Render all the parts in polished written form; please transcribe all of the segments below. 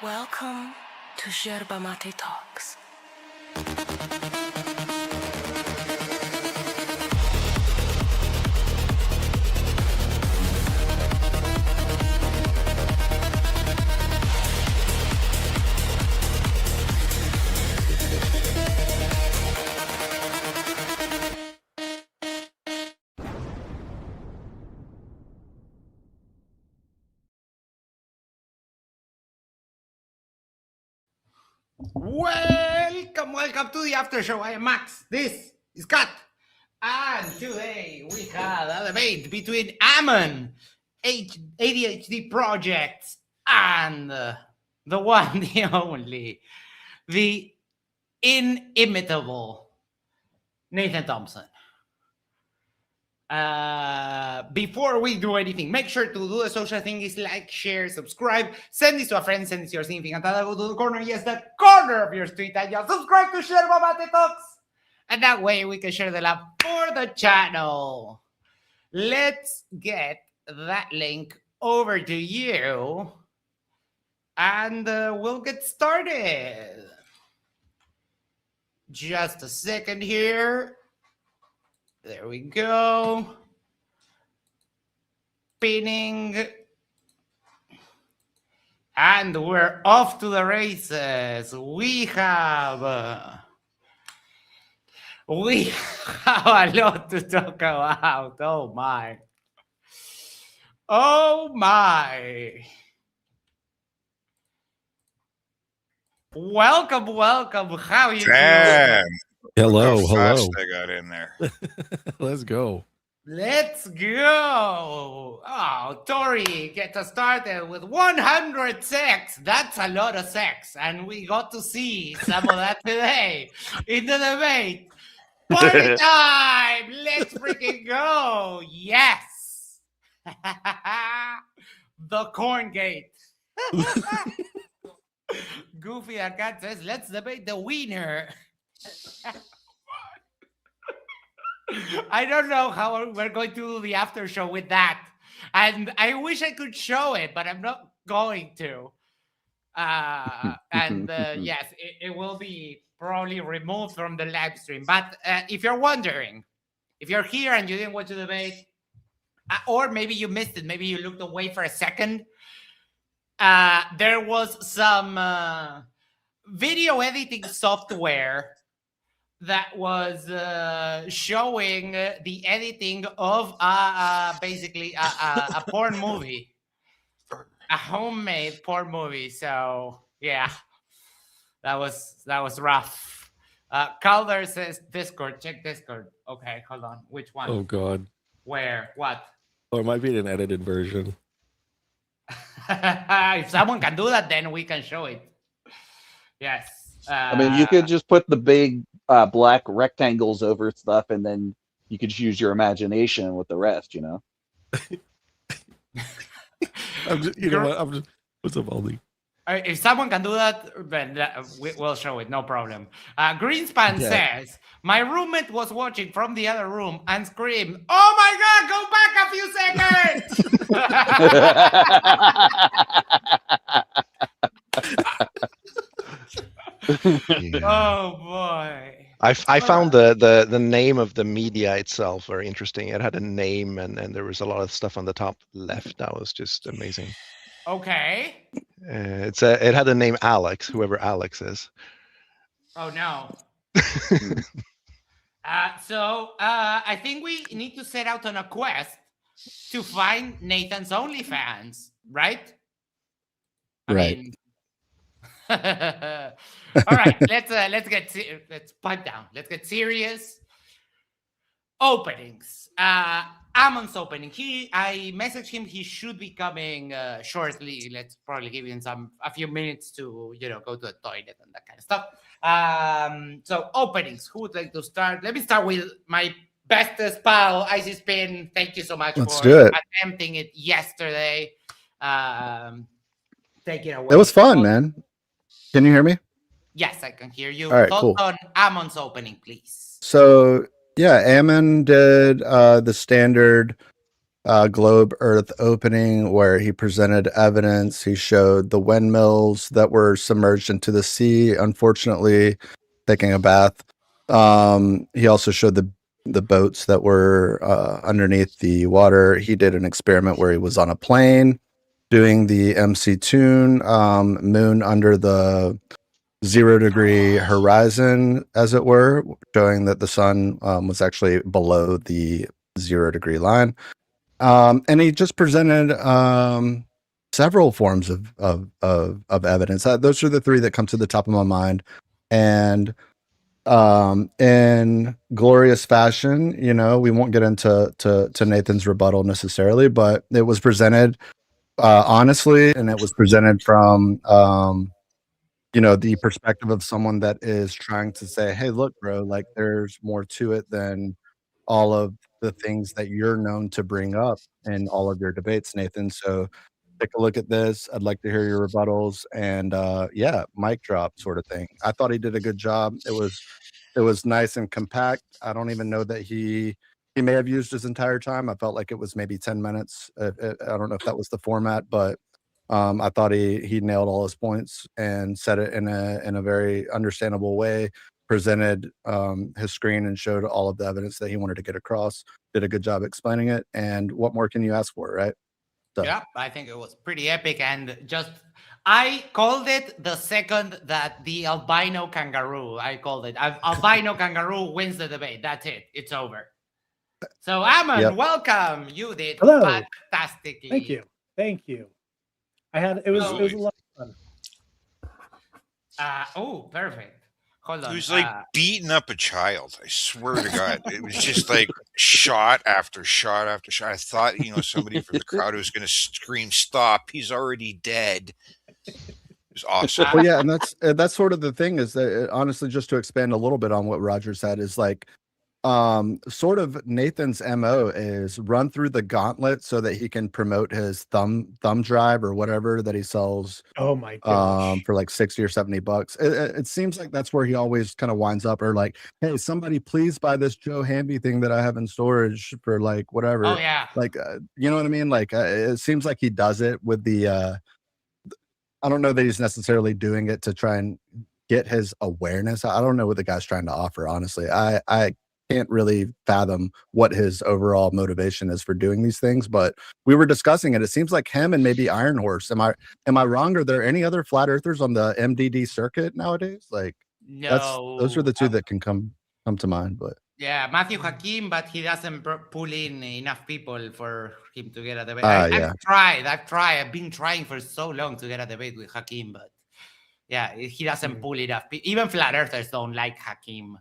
Welcome to Yerba Mate Talks. Welcome to the Aftershow. I am Max. This is Kat. And today we have a debate between Ammon, ADHDProjects, and the one, the only, the inimitable Nathan Thompson. Before we do anything, make sure to do the social thing is like, share, subscribe, send this to a friend, send this to your significant other, go to the corner, yes, the corner of your street, and you'll subscribe to Yerba Mate Talks. And that way we can share the love for the channel. Let's get that link over to you, and we'll get started. Just a second here. There we go. Pinning. And we're off to the races. We have a lot to talk about. Oh my. Oh my. Welcome. How are you doing? Hello. Fast they got in there. Let's go. Oh, Tori, get us started with 100 sex. That's a lot of sex. And we got to see some of that today in the debate. Party time! Let's freaking go. Yes. The corn gate. Goofy Arcade says, let's debate the winner. I don't know how we're going to do the after show with that, and I wish I could show it, but I'm not going to. Yes, it will be probably removed from the live stream. But if you're wondering, if you're here and you didn't watch the debate, or maybe you missed it, maybe you looked away for a second, there was some video editing software that was showing the editing of basically a porn movie, a homemade porn movie. So yeah, that was rough. Calder says Discord. Check Discord. Okay, hold on. Which one? Oh God. Where? What? Or it might be an edited version. If someone can do that, then we can show it. Yes. I mean, you could just put the big black rectangles over stuff, and then you could use your imagination with the rest, you know? What's up, Aldi? If someone can do that, then we'll show it, no problem. Greenspan says, my roommate was watching from the other room and screamed, oh my God, go back a few seconds. Oh boy. I found the name of the media itself very interesting. It had a name, and there was a lot of stuff on the top left that was just amazing. Okay. It had the name Alex, whoever Alex is. Oh no. So I think we need to set out on a quest to find Nathan's OnlyFans, right? Right. Mean, all right, let's pipe down. Let's get serious. Openings. Ammon's opening. I messaged him. He should be coming shortly. Let's probably give him a few minutes to go to the toilet and that kind of stuff. So openings. Who would like to start? Let me start with my bestest pal, Icy Spin. Thank you so much for attempting it yesterday. Take it away. It was fun, man. Can you hear me? Yes, I can hear you. All right, Thoughts cool. on Ammon's opening, please. So, yeah, Ammon did the standard globe Earth opening where he presented evidence. He showed the windmills that were submerged into the sea, unfortunately, taking a bath. He also showed the boats that were underneath the water. He did an experiment where he was on a plane doing the MC Tune moon under the 0-degree horizon, as it were, showing that the sun was actually below the 0-degree line. And he just presented several forms of evidence. Those are the three that come to the top of my mind. And in glorious fashion, you know, we won't get into Nathan's rebuttal necessarily, but it was presented honestly, and it was presented from you know, the perspective of someone that is trying to say, hey, look, bro, like there's more to it than all of the things that you're known to bring up in all of your debates, Nathan. So take a look at this. I'd like to hear your rebuttals, and yeah, mic drop sort of thing. I thought he did a good job. It was nice and compact. I don't even know that he may have used his entire time. I felt like it was maybe 10 minutes. I don't know if that was the format, but I thought he nailed all his points and said it in a very understandable way. Presented his screen and showed all of the evidence that he wanted to get across. Did a good job explaining it. And what more can you ask for, right? So. Yeah, I think it was pretty epic. And just, I called it the second that the albino kangaroo, I called it. Albino kangaroo wins the debate. That's it. It's over. So, Ammon, welcome. You did fantastically. Thank you. Thank you. It was a lot of fun. Oh, perfect. Hold on. It was like beating up a child. I swear to God. It was just like shot after shot after shot. I thought, you know, somebody from the crowd was going to scream, "Stop. He's already dead." It was awesome. Well, yeah, and that's sort of the thing is that honestly, just to expand a little bit on what Roger said, is like sort of Nathan's MO is run through the gauntlet so that he can promote his thumb drive or whatever that he sells. Oh my gosh. For like $60 or $70. It seems like that's where he always kind of winds up, or like, hey, somebody please buy this Joe Hamby thing that I have in storage for like whatever. Oh yeah. Like you know what I mean? Like it seems like he does it with the I don't know that he's necessarily doing it to try and get his awareness. I don't know what the guy's trying to offer, honestly. I can't really fathom what his overall motivation is for doing these things, but we were discussing it. It seems like him and maybe Iron Horse. Am I wrong? Are there any other flat earthers on the MDD circuit nowadays? Like, no, those are the two that can come to mind. But yeah, Matthew Hakim, but he doesn't pull in enough people for him to get a debate. Yeah. I've tried. I've been trying for so long to get a debate with Hakim, but yeah, he doesn't pull enough. Even flat earthers don't like Hakim.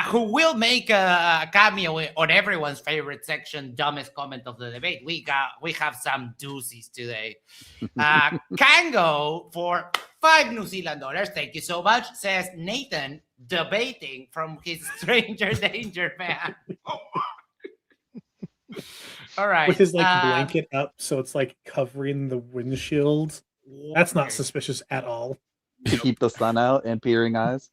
Who will make a cameo on everyone's favorite section, dumbest comment of the debate. We have some doozies today. Kango for $5 New Zealand dollars. Thank you so much. Says Nathan debating from his stranger danger fan. All right. With his like blanket up, so it's like covering the windshield. That's not suspicious at all. To keep the sun out and peering eyes.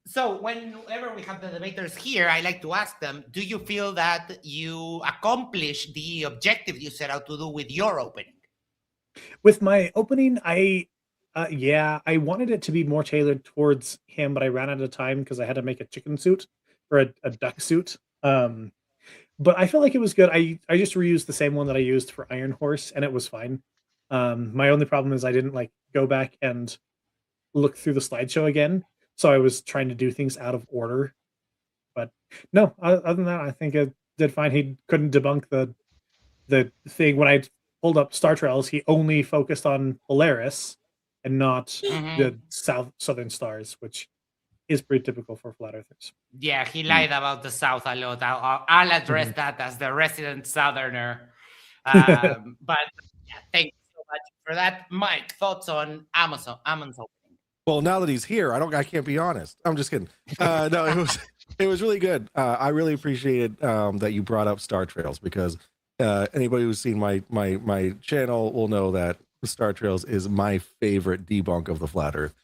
So whenever we have the debaters here, I like to ask them, do you feel that you accomplished the objective you set out to do with your opening? With my opening, I wanted it to be more tailored towards him, but I ran out of time because I had to make a chicken suit or a duck suit. But I felt like it was good. I just reused the same one that I used for Iron Horse, and it was fine. My only problem is I didn't like go back and look through the slideshow again. So I was trying to do things out of order. But no, other than that, I think it did fine. He couldn't debunk the thing. When I pulled up Star Trails, he only focused on Polaris and not the southern stars, which is pretty typical for flat earthers. Yeah, he lied about the South a lot. I'll address that as the resident Southerner. But yeah, thank you so much for that. Mike, thoughts on Ammon's opening? Well, now that he's here, I can't be honest. I'm just kidding. No, it was really good. I really appreciated that you brought up Star Trails, because anybody who's seen my channel will know that Star Trails is my favorite debunk of the flat Earth.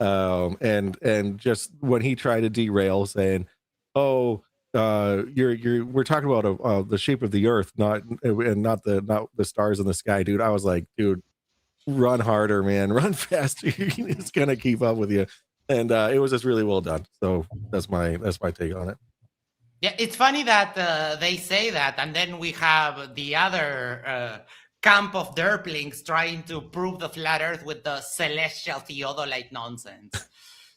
And just when he tried to derail, saying, "Oh, we're talking about the shape of the earth, not the stars in the sky, dude. I was like, dude, run harder, man, run faster. It's gonna keep up with you. And it was just really well done. So that's my take on it. Yeah, it's funny that they say that, and then we have the other camp of derplings trying to prove the flat Earth with the celestial theodolite nonsense.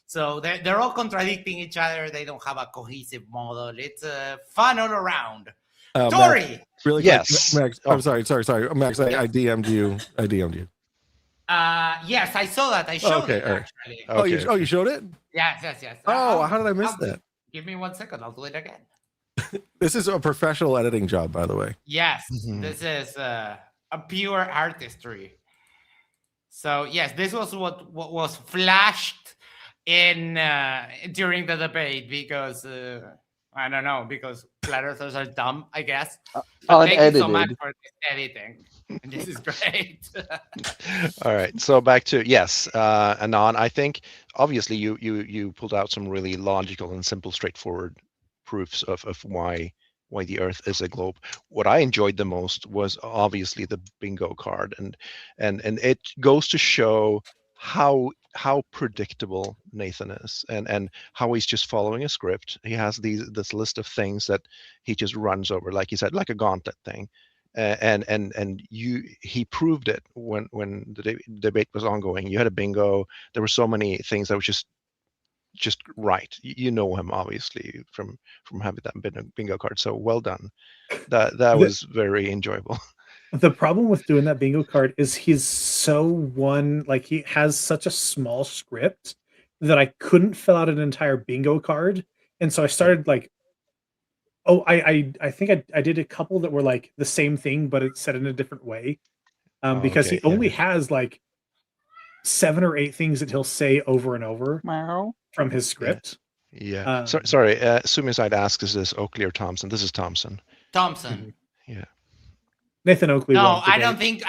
So they're all contradicting each other. They don't have a cohesive model. It's fun all around. Tori, Max, really quick, Yes. Max. Oh. I'm sorry, Max. I DM'd you. yes, I saw that. I showed Okay, it all right. actually. Okay. You showed it? Yes. Oh, how did I miss that? Give me 1 second. I'll do it again. This is a professional editing job, by the way. Yes, Mhm. this is a pure artistry. So yes, this was what was flashed in during the debate because I don't know, because flat earthers are dumb, I guess. But thank you so much Unedited. for this editing. This is great. All right. So back to yes, Anon. I think obviously you pulled out some really logical and simple, straightforward proofs of why the Earth is a globe. What I enjoyed the most was obviously the bingo card, and it goes to show how predictable Nathan is, and how he's just following a script. He has this list of things that he just runs over, like you said, like a gauntlet thing. He proved it when the debate was ongoing. You had a bingo. There were so many things that was just right. You know him obviously from having that bingo card. So well done. That was very enjoyable. The problem with doing that bingo card is he has such a small script that I couldn't fill out an entire bingo card, and so I started like, I think I did a couple that were like the same thing, but it's said in a different way, because okay, he only has like 7 or 8 things that he'll say over and over from his script. Yeah. Sorry. Sumiside asks, is this Oakley or Thompson? This is Thompson. Thompson. Yeah. Nathan Oakley. No, I don't think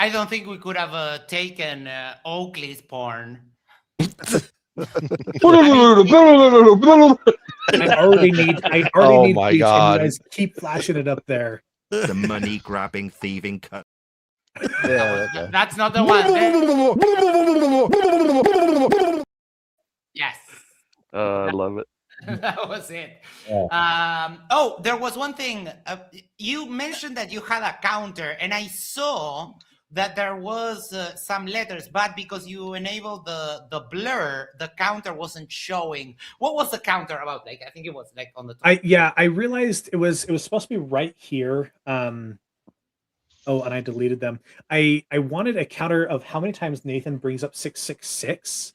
we could have taken Oakley's porn. I already need Oh my bleach, God. and you guys keep flashing it up there. The money grabbing, thieving cut. Yeah, okay. That's not the one. Yes. I love it. That was it. Yeah. There was one thing. You mentioned that you had a counter, and I saw that there was some letters, but because you enabled the blur, the counter wasn't showing. What was the counter about? Like, I think it was like on the top. I realized it was supposed to be right here. And I deleted them. I wanted a counter of how many times Nathan brings up 666.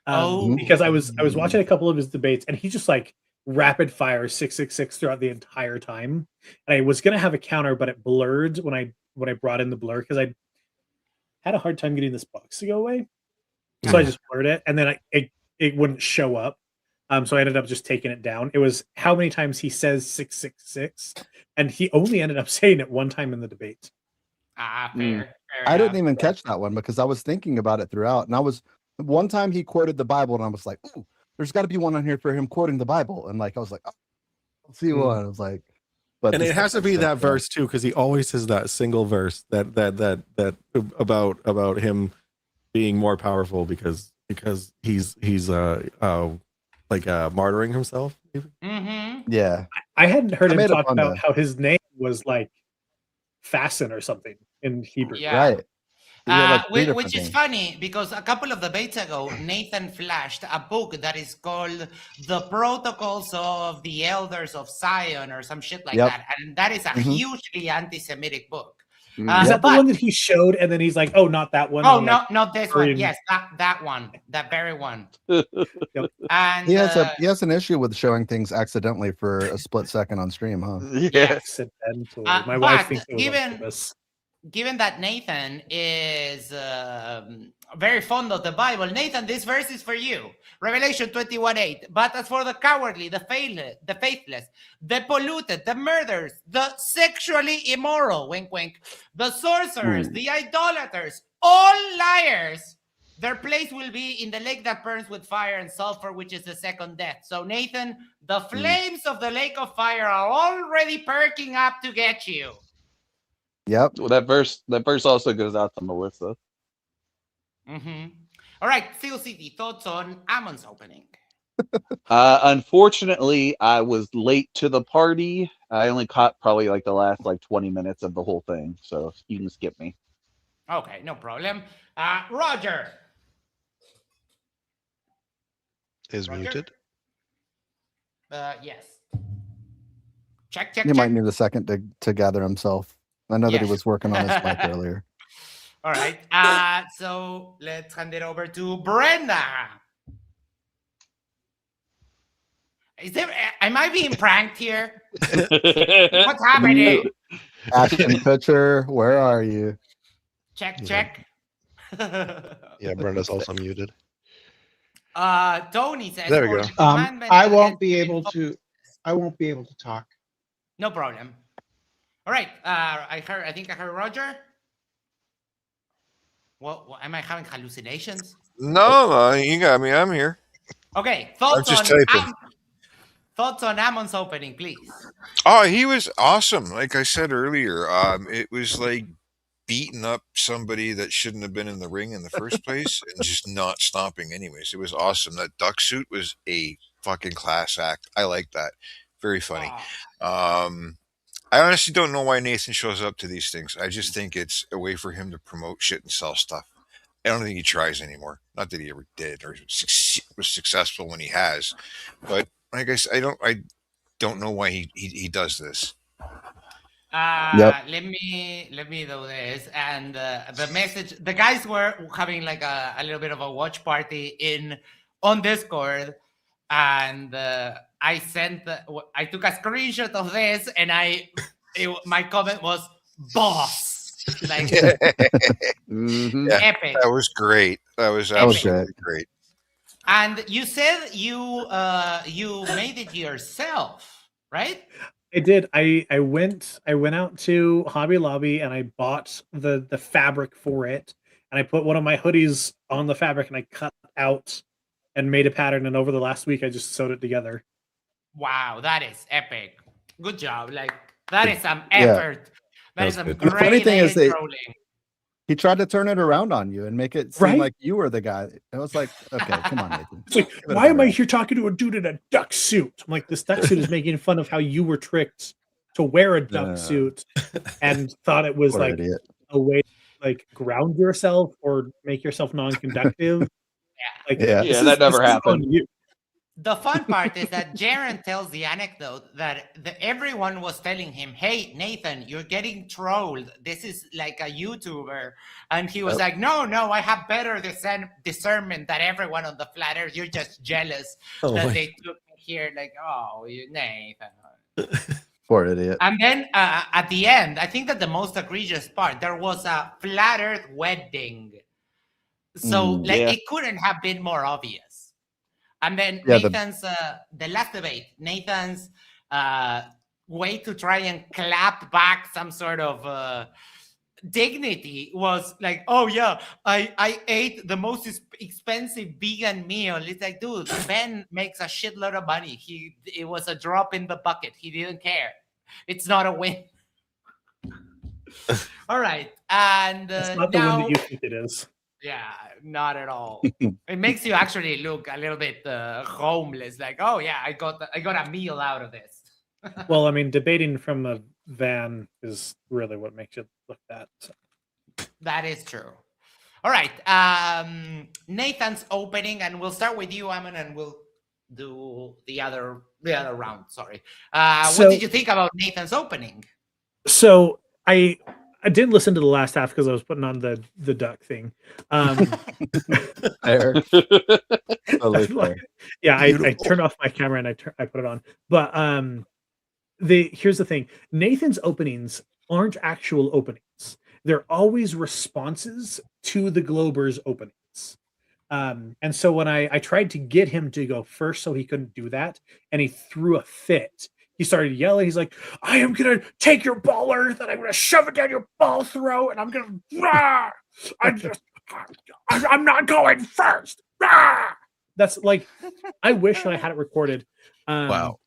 Because I was watching a couple of his debates, and he just like rapid fire 666 throughout the entire time. And I was gonna have a counter, but it blurred when I brought in the blur, because I had a hard time getting this box to go away. So I just blurred it, and then it wouldn't show up. So I ended up just taking it down. It was how many times he says 666, and he only ended up saying it one time in the debate. Fair I didn't enough. even catch that one because I was thinking about it throughout, and one time he quoted the Bible, and I was like, "Ooh, there's got to be one on here for him quoting the Bible," and like I was like, "I'll see one." I was like, but And it has to be that verse too, because he always has that single verse that about him being more powerful because he's martyring himself. Mm-hmm. Yeah, I hadn't heard I him made it talk fun, about though. how his name was like Fasten or something in Hebrew. Yeah. right. He had, like, 3 different Which is things. funny because a couple of debates ago, Nathan flashed a book that is called The Protocols of the Elders of Zion or some shit like Yep. that. And that is a hugely anti-Semitic book. Mm. Is that the one that he showed, and then he's like, "Oh, not that one." Oh, And no, I'm like, not this Korean. one. Yes, that one. That very one. Yep. And He has an issue with showing things accidentally for a split second on stream, huh? yes. accidentally. My wife but thinks it was on given- purpose. Given that Nathan is very fond of the Bible, Nathan, this verse is for you. Revelation 21:8. But as for the cowardly, the faithless, the polluted, the murderers, the sexually immoral, wink, wink, the sorcerers, the idolaters, all liars, their place will be in the lake that burns with fire and sulfur, which is the second death. So, Nathan, the flames of the lake of fire are already perking up to get you. Yep. Well, that verse also goes out to Melissa. All right, Phil City, thoughts on Ammon's opening? Unfortunately, I was late to the party. I only caught probably like the last 20 minutes of the whole thing, so you can skip me. Okay, no problem. Roger. Is Roger? muted. Yes. Check. He might need a second to gather himself. I know that he Yes. was working on his mic earlier. All right. So let's hand it over to Brenda. Am I being pranked here? What's happening? Ashton Kutcher, where are you? Check. Yeah, Brenda's also muted. Tony says, There we "For go. the commandment I won't against be evil-" able to. I won't be able to talk. No problem. All right. I think I heard Roger. What am I having hallucinations? No, you got me. I'm here. Okay. I'm just typing. Thoughts on Ammon's opening, please. Oh, he was awesome. Like I said earlier, it was like beating up somebody that shouldn't have been in the ring in the first place and just not stopping anyways. It was awesome. That duck suit was a fucking class act. I like that. Very funny. I honestly don't know why Nathan shows up to these things. I just think it's a way for him to promote shit and sell stuff. I don't think he tries anymore. Not that he ever did or was successful when he has, but I guess I don't know why he does this. Yep. Let me do this. And the message, the guys were having like a little bit of a watch party on Discord, and I took a screenshot of this, and my comment was boss, like Yeah, epic. that was great. That was absolutely great. And you said you made it yourself, right? I did. I went out to Hobby Lobby and I bought the fabric for it, and I put one of my hoodies on the fabric and I cut out and made a pattern, and over the last week I just sewed it together. Wow, that is epic. Good job. Like that is some effort. That is some good. The great funny thing is trolling. He tried to turn it around on you and make it seem like you were the guy. It was like, okay, come on, Nathan. It's like, why am I here talking to a dude in a duck suit? I'm like, this duck suit is making fun of how you were tricked to wear a duck suit and thought it was like a way to like ground yourself or make yourself non-conductive. That never happened. The fun part is that Jaren tells the anecdote that everyone was telling him, "Hey, Nathan, you're getting trolled. This is like a YouTuber." And he was like, no, I have better discernment than everyone on the flat earth. You're just jealous that they took me here. Like, oh, Nathan. Poor idiot. And then at the end, I think that the most egregious part, there was a flat earth wedding. So it couldn't have been more obvious. And then Nathan's, the last debate, Nathan's way to try and clap back some sort of dignity was like, oh yeah, I ate the most expensive vegan meal. It's like, dude, Ben makes a shitload of money. It was a drop in the bucket. He didn't care. It's not a win. All right. And it's not the win that you think it is. Yeah, not at all. It makes you actually look a little bit homeless. Like, oh yeah, I got a meal out of this. Well, I mean, debating from a van is really what makes you look that. So. That is true. All right, Nathan's opening, and we'll start with you, Ammon, and we'll do the other round. Sorry. What did you think about Nathan's opening? So I didn't listen to the last half because I was putting on the duck thing. Fair. Yeah, I turned off my camera and I put it on. But here's the thing: Nathan's openings aren't actual openings. They're always responses to the Glober's openings. And so when I tried to get him to go first, so he couldn't do that, and he threw a fit. He started yelling. He's like, "I am gonna take your ball, Earth, and I'm gonna shove it down your ball throat, and I'm gonna, I'm not going first. Ah! That's like, I wish I had it recorded. Wow.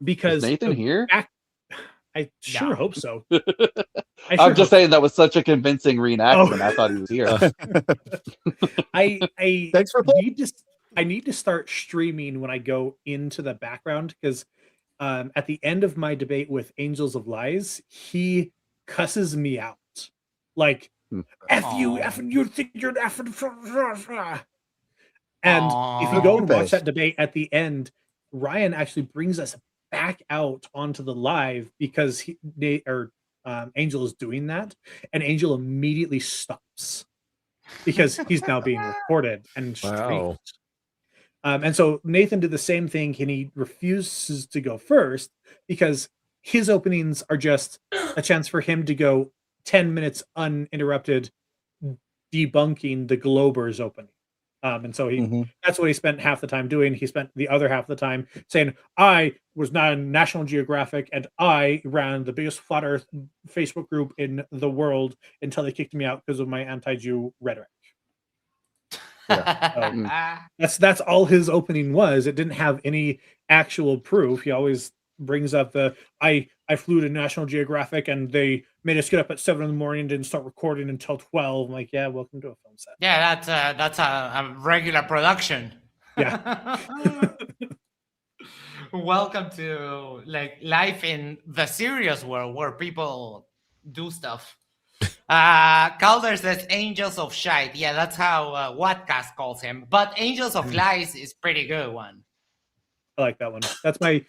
Because Is Nathan here? I sure No. hope so. I'm just saying that was such a convincing reenactment. Oh. I thought he was here. I Thanks for I need to start streaming when I go into the background, because at the end of my debate with Angels of Lies, he cusses me out. Like, F you, F you think you're F. And if you go and watch that debate at the end, Ryan actually brings us back out onto the live because Angel is doing that, and Angel immediately stops because he's now being recorded and streamed. Wow. And so Nathan did the same thing, and he refuses to go first because his openings are just a chance for him to go 10 minutes uninterrupted debunking the Glober's opening. And so that's what he spent half the time doing. He spent the other half of the time saying, I was not on National Geographic and I ran the biggest flat earth Facebook group in the world until they kicked me out because of my anti-Jew rhetoric. Yeah. That's all his opening was. It didn't have any actual proof. He always brings up I flew to National Geographic and they made us get up at 7 a.m. and didn't start recording until 12. I'm like, yeah, welcome to a film set. Yeah, that's a regular production. Yeah. Welcome to like life in the serious world where people do stuff. Calder says Angels of Shite. Yeah, that's how Wattcast calls him. But Angels of Lies is pretty good one. I like that one. That's my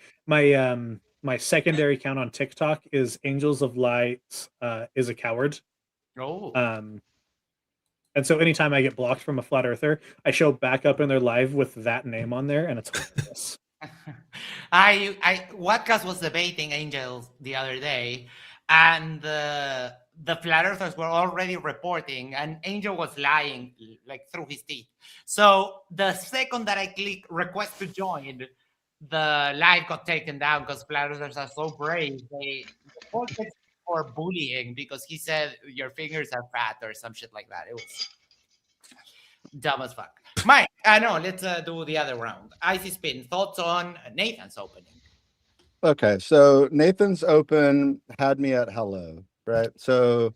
secondary account on TikTok is Angels of Lies is a coward. Oh. And so anytime I get blocked from a flat earther, I show back up in their live with that name on there, and it's hilarious. Wattcast was debating Angels the other day, and the flat earthers were already reporting, and Angel was lying like through his teeth. So the second that I click request to join, the live got taken down because flat earthers are so brave. They reported for bullying because he said your fingers are fat or some shit like that. It was dumb as fuck. Mike, let's do the other round. Icy Spin, thoughts on Nathan's opening? Okay, so Nathan's open had me at hello, right? So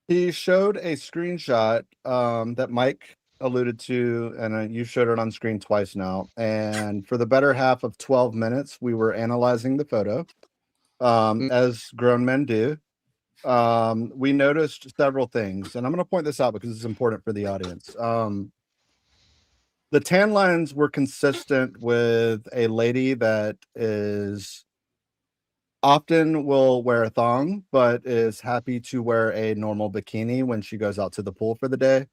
he showed a screenshot that Mike alluded to, and you showed it on screen twice now. And for the better half of 12 minutes, we were analyzing the photo, as grown men do. We noticed several things, and I'm going to point this out because it's important for the audience. The tan lines were consistent with a lady that is often will wear a thong, but is happy to wear a normal bikini when she goes out to the pool for the day.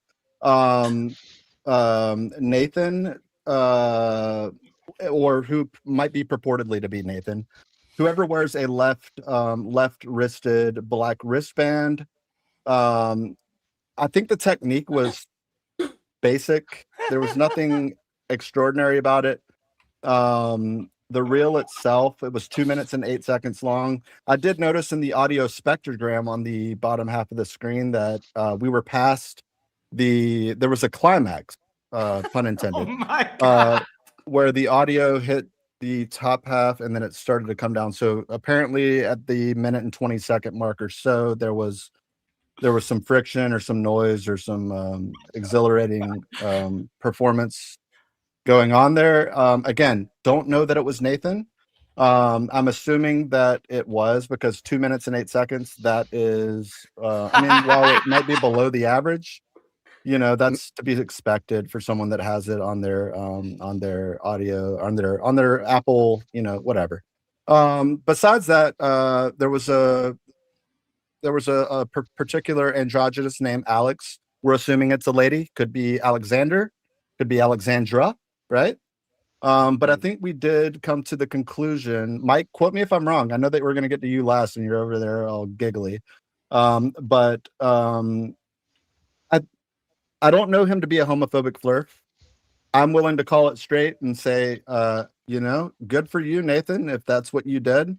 Nathan, or who might be purportedly to be Nathan, whoever wears a left wristed black wristband. I think the technique was basic. There was nothing extraordinary about it. The reel itself, it was 2 minutes and 8 seconds long. I did notice in the audio spectrogram on the bottom half of the screen that we were past there was a climax, pun intended, Oh my God. where the audio hit the top half and then it started to come down. So apparently at the minute and 20-second mark or so, there was some friction or some noise or some exhilarating performance going on there. Again, don't know that it was Nathan. I'm assuming that it was, because 2 minutes and 8 seconds, that is, I mean, while it might be below the average, that's to be expected for someone that has it on their audio, on their Apple, whatever. Besides that, there was a particular androgynous named Alex. We're assuming it's a lady. Could be Alexander, could be Alexandra, right? But I think we did come to the conclusion. Mike, quote me if I'm wrong. I know that we're going to get to you last, and you're over there all giggly. But I don't know him to be a homophobic flirt. I'm willing to call it straight and say, good for you, Nathan, if that's what you did.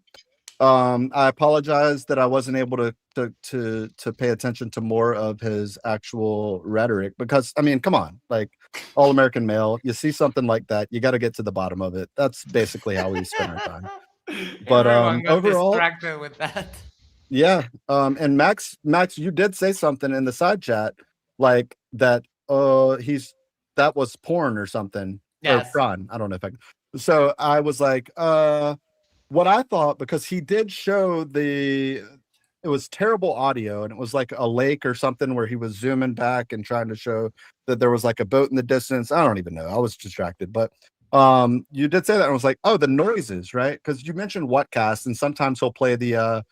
I apologize that I wasn't able to to pay attention to more of his actual rhetoric, because I mean, come on, like All American Male, you see something like that, you got to get to the bottom of it. That's basically how we spend our time. But Everyone got overall, distracted with that. yeah. And Max, you did say something in the side chat like that. That was porn or something. Yes. Or prawn. I don't know if I. So I was like, what I thought, because he did show it was terrible audio, and it was like a lake or something where he was zooming back and trying to show that there was like a boat in the distance. I don't even know. I was distracted, but you did say that, and I was like, oh, the noises, right? Because you mentioned Whatcast, and sometimes he'll play the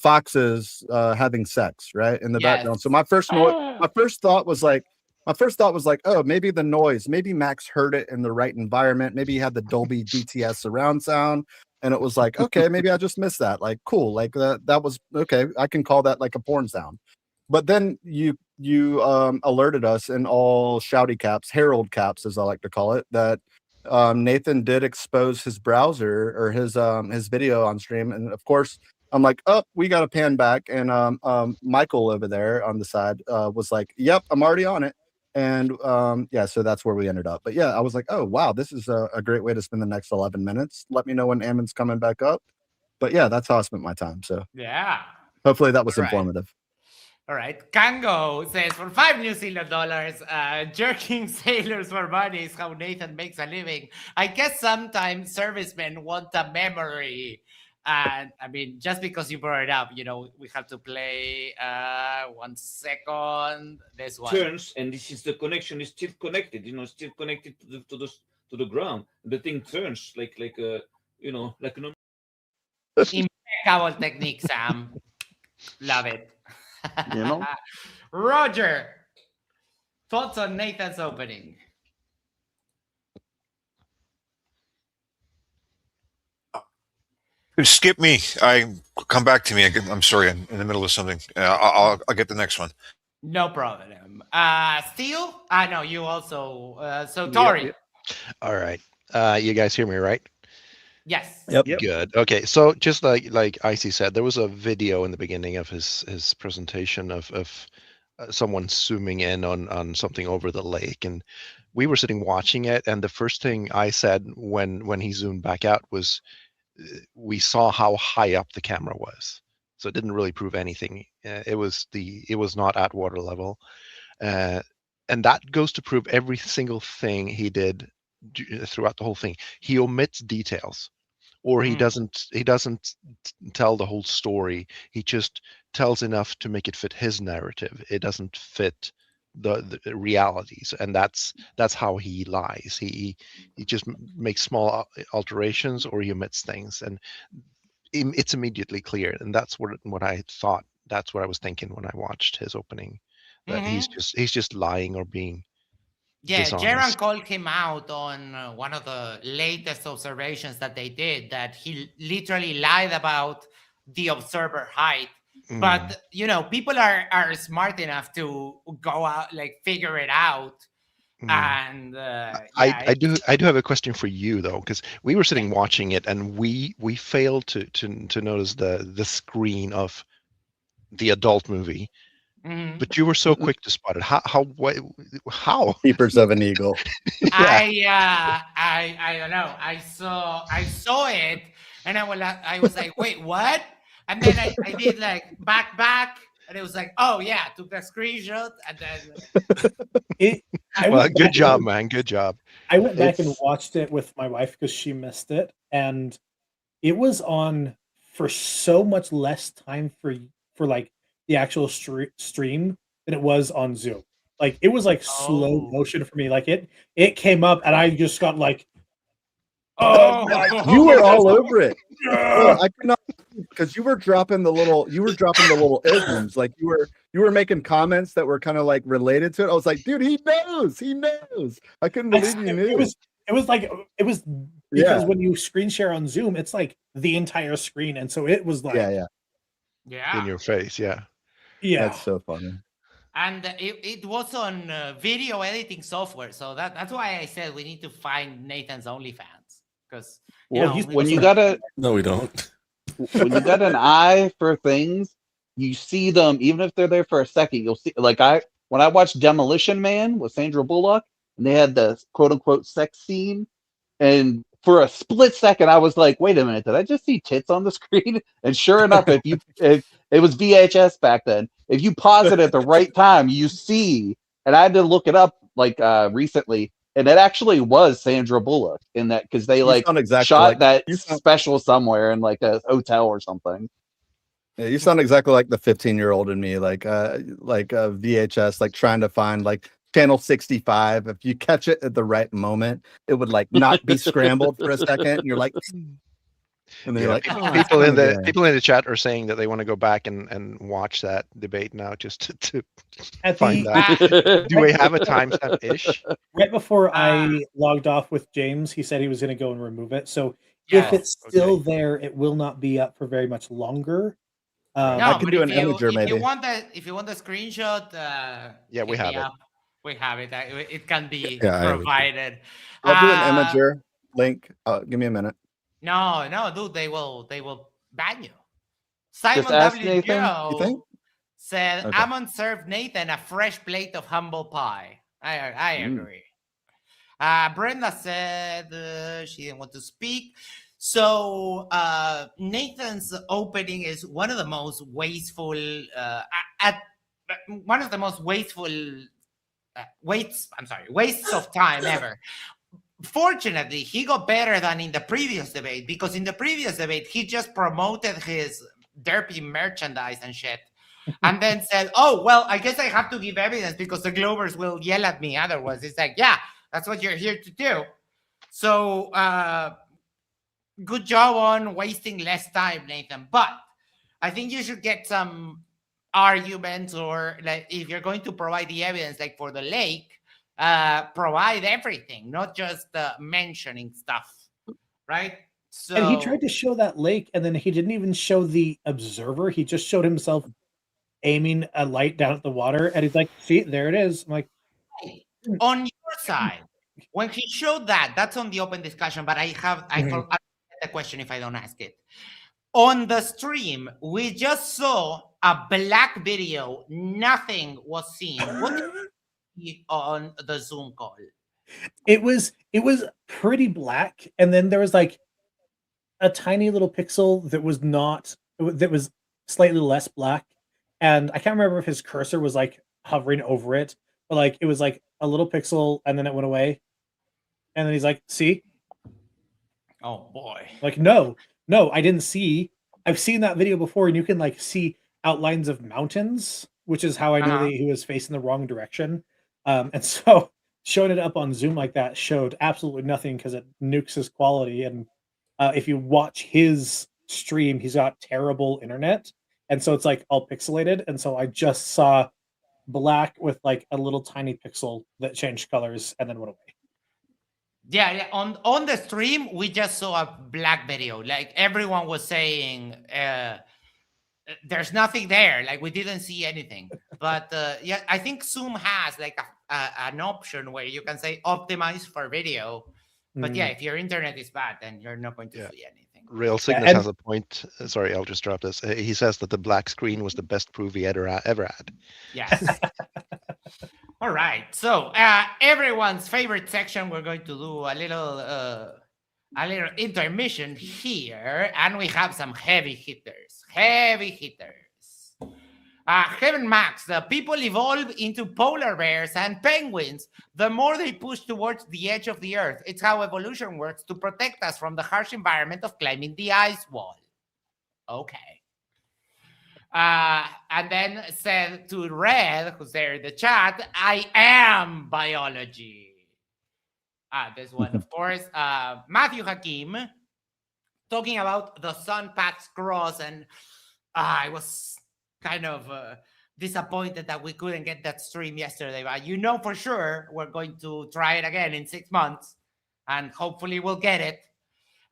foxes having sex, right, in the background. So my first thought was like, oh, maybe the noise, maybe Max heard it in the right environment, maybe he had the Dolby DTS surround sound, and it was like, okay, maybe I just missed that. Like, cool, like that was okay. I can call that like a porn sound. But then you alerted us in all shouty caps, herald caps, as I like to call it, that Nathan did expose his browser or his video on stream, and of course I'm like, oh, we got to pan back, and Michael over there on the side was like, yep, I'm already on it, and yeah, so that's where we ended up. But yeah, I was like, oh wow, this is a great way to spend the next 11 minutes. Let me know when Ammon's coming back up. But yeah, that's how I spent my time. So Yeah. hopefully that was All right. informative. All right. Kango says, for $5 New Zealand dollars, jerking sailors for money is how Nathan makes a living. I guess sometimes servicemen want a memory. And I mean, just because you brought it up, you know, we have to play 1 second. This one. Turns, and this is the connection is still connected, you know, still connected to the ground. The thing turns like you know, like an impeccable technique, Sam. Love it. You know? Roger, thoughts on Nathan's opening? Skip me. Come back to me. I'm sorry. I'm in the middle of something. I'll get the next one. No problem. Steel? No, you also. So Tori. Yep. All right. You guys hear me, right? Yes. Yep. Good. Okay. So just like Icy said, there was a video in the beginning of his presentation of someone zooming in on something over the lake, and we were sitting watching it. And the first thing I said when he zoomed back out was, we saw how high up the camera was, so it didn't really prove anything. It was not at water level, and that goes to prove every single thing he did throughout the whole thing. He omits details, or he doesn't tell the whole story. He just tells enough to make it fit his narrative. It doesn't fit the realities, and that's how he lies. He just makes small alterations, or he omits things, and it's immediately clear. And that's what I thought. That's what I was thinking when I watched his opening. That he's just lying or being dishonest. Jaron called him out on one of the latest observations that they did, that he literally lied about the observer height. But you know, people are smart enough to go out, like, figure it out. And I do have a question for you though, because we were sitting watching it, and we failed to notice the screen of the adult movie. But you were so quick to spot it. How? Keepers of an Eagle. I don't know. I saw it, and I was like, wait, what? And then I did like back, and it was like, oh yeah, took the screenshot, and then good job, man. Good job. I went back and watched it with my wife because she missed it, and it was on for so much less time for like the actual stream than it was on Zoom. Like, it was like slow motion for me. Like it came up, and I just got like, you were all over it. I could not, because you were dropping the little isms. Like you were making comments that were kind of like related to it. I was like, dude, he knows. I couldn't believe you knew. It was because when you screen share on Zoom, it's like the entire screen, and so it was like in your face. Yeah. That's so funny. And it was on video editing software, so that's why I said we need to find Nathan's OnlyFans, because when you got no, we don't. When you got an eye for things, you see them, even if they're there for a second, you'll see, like when I watched Demolition Man with Sandra Bullock, and they had the quote unquote sex scene, and for a split second, I was like, wait a minute, did I just see tits on the screen? And sure enough, if it was VHS back then, if you pause it at the right time, you see, and I had to look it up like recently, and it actually was Sandra Bullock in that, because they You sound exactly shot like that you sound, special somewhere in like a hotel or something. yeah, you sound exactly like the 15-year-old in me, like VHS, like trying to find like channel 65. If you catch it at the right moment, it would like not be scrambled for a second, and you're like, and then you're like, oh, it's people in coming the again. people in the chat are saying that they want to go back and watch that debate now just to At find the that. Do we have a timestamp ish? right before I logged off with James, he said he was going to go and remove it. So Yes, if it's still there, it will not be up for very much longer. No, I can but do an if you, imager if maybe. you want the screenshot, Yeah, we hit me have it. up. We have it. It can be Yeah, I have it. provided. I'll do an imager link. Give me a minute. No, dude, they will ban you. Just Simon ask W. Nathan. You think? Joe said, Okay. "Amon served Nathan a fresh plate of humble pie." I agree. Brenda said she didn't want to speak. So Nathan's opening is one of the most wasteful wastes of time ever. Fortunately, he got better than in the previous debate, because in the previous debate he just promoted his derpy merchandise and shit, and then said, "Oh well, I guess I have to give evidence because the Glovers will yell at me otherwise." It's like, yeah, that's what you're here to do. So good job on wasting less time, Nathan. But I think you should get some arguments, or like if you're going to provide the evidence, like for the lake, provide everything, not just mentioning stuff, right? So And he tried to show that lake, and then he didn't even show the observer. He just showed himself aiming a light down at the water, and he's like, "See, there it is." I'm like, on your side, when he showed that, that's on the open discussion. But I forgot the question if I don't ask it. On the stream, we just saw a black video. Nothing was seen. What did you see on the Zoom call? it was pretty black, and then there was like a tiny little pixel that was slightly less black, and I can't remember if his cursor was like hovering over it, but like it was like a little pixel, and then it went away, and then he's like, "See?" Oh boy! Like, no, I didn't see. I've seen that video before, and you can like see outlines of mountains, which is how I knew that he was facing the wrong direction. And so showing it up on Zoom like that showed absolutely nothing, because it nukes his quality. And if you watch his stream, he's got terrible internet, and so it's like all pixelated. And so I just saw black with like a little tiny pixel that changed colors and then went away. Yeah. On the stream, we just saw a black video. Like everyone was saying, there's nothing there. Like we didn't see anything. But yeah, I think Zoom has like an option where you can say optimize for video. But yeah, if your internet is bad, then you're not going to see anything. Real Cygnus has a point. Sorry, I'll just drop this. He says that the black screen was the best proof he ever had. Yes. All right. So everyone's favorite section, we're going to do a little intermission here, and we have some heavy hitters. Heaven Max, the people evolve into polar bears and penguins the more they push towards the edge of the earth. It's how evolution works to protect us from the harsh environment of climbing the ice wall. Okay. And then said to Red, who's there in the chat, I am biology. This one, of course. Matthew Hakim, talking about the sun paths cross, and I was kind of disappointed that we couldn't get that stream yesterday, but you know for sure we're going to try it again in 6 months, and hopefully we'll get it.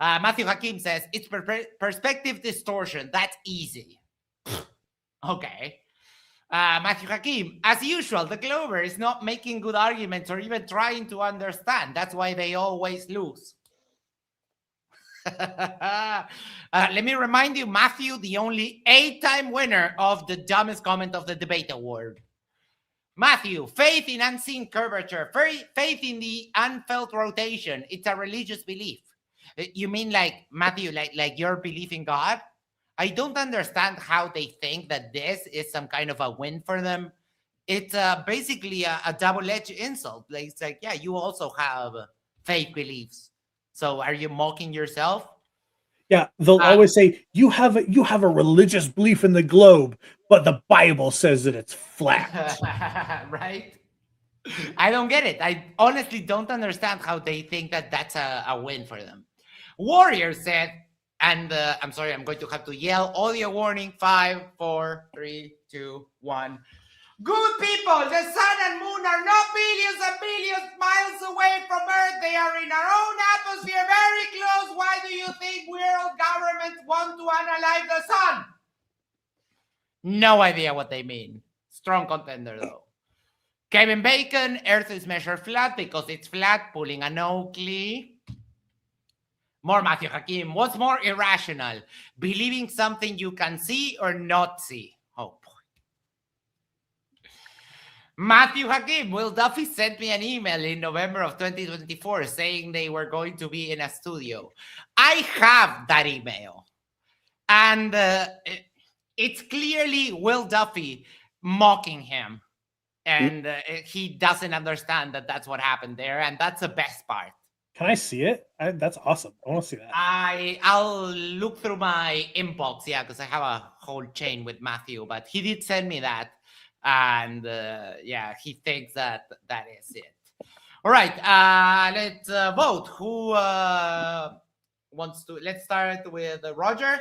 Matthew Hakim says, it's perspective distortion. That's easy. Okay. Matthew Hakim, as usual, the Glover is not making good arguments or even trying to understand. That's why they always lose. Let me remind you, Matthew, the only 8-time winner of the dumbest comment of the debate award. Matthew, faith in unseen curvature, faith in the unfelt rotation. It's a religious belief. You mean like, Matthew, like your belief in God? I don't understand how they think that this is some kind of a win for them. It's basically a double-edged insult. Like, it's like, yeah, you also have fake beliefs. So are you mocking yourself? Yeah, they'll always say you have a religious belief in the globe, but the Bible says that it's flat. Right? I don't get it. I honestly don't understand how they think that that's a win for them. Warrior said, and I'm sorry, I'm going to have to yell. Audio warning: 5, 4, 3, 2, 1. Good people, the sun and moon are not billions and billions miles away from Earth. They are in our own atmosphere, very close. Why do you think world governments want to unalive the sun? No idea what they mean. Strong contender, though. Kevin Bacon, Earth is measured flat because it's flat, pulling an Oakley. More Matthew Hakim. What's more irrational? Believing something you can see or not see? Oh, boy. Matthew Hakim, Will Duffy sent me an email in November of 2024 saying they were going to be in a studio. I have that email. And it's clearly Will Duffy mocking him. And he doesn't understand that that's what happened there. And that's the best part. Can I see it? That's awesome. I want to see that. I'll look through my inbox, yeah, because I have a whole chain with Matthew. But he did send me that. And yeah, he thinks that is it. All right, let's vote. Who wants to? Let's start with Roger.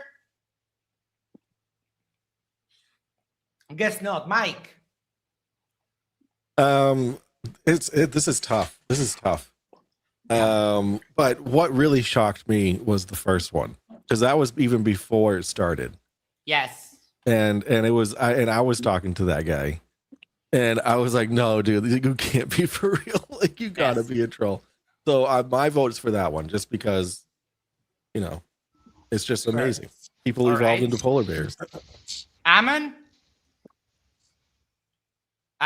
Guess not, Mike. This is tough. This is tough. But what really shocked me was the first one, because that was even before it started. Yes. And it was, I was talking to that guy, and I was like, "No, dude, you can't be for real. Like, you gotta be a troll." So my vote is for that one, just because, you know, it's just amazing. People All evolved right. into polar bears. Ammon?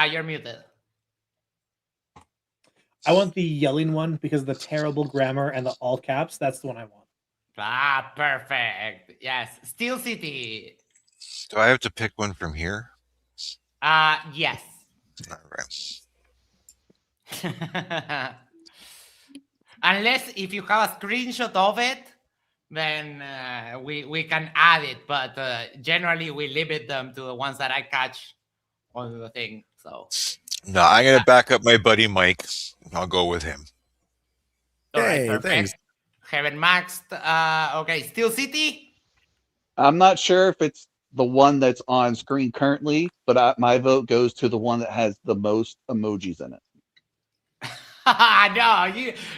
You're muted. I want the yelling one because of the terrible grammar and the all caps. That's the one I want. Perfect. Yes. Steel City. Do I have to pick one from here? Yes. All right. Unless if you have a screenshot of it, then we can add it. But generally, we limit them to the ones that I catch on the thing. So. No, I'm gonna back up my buddy Mike. I'll go with him. All right, Hey, perfect. thanks. Haven't maxed. Okay, Steel City. I'm not sure if it's the one that's on screen currently, but my vote goes to the one that has the most emojis in it. No,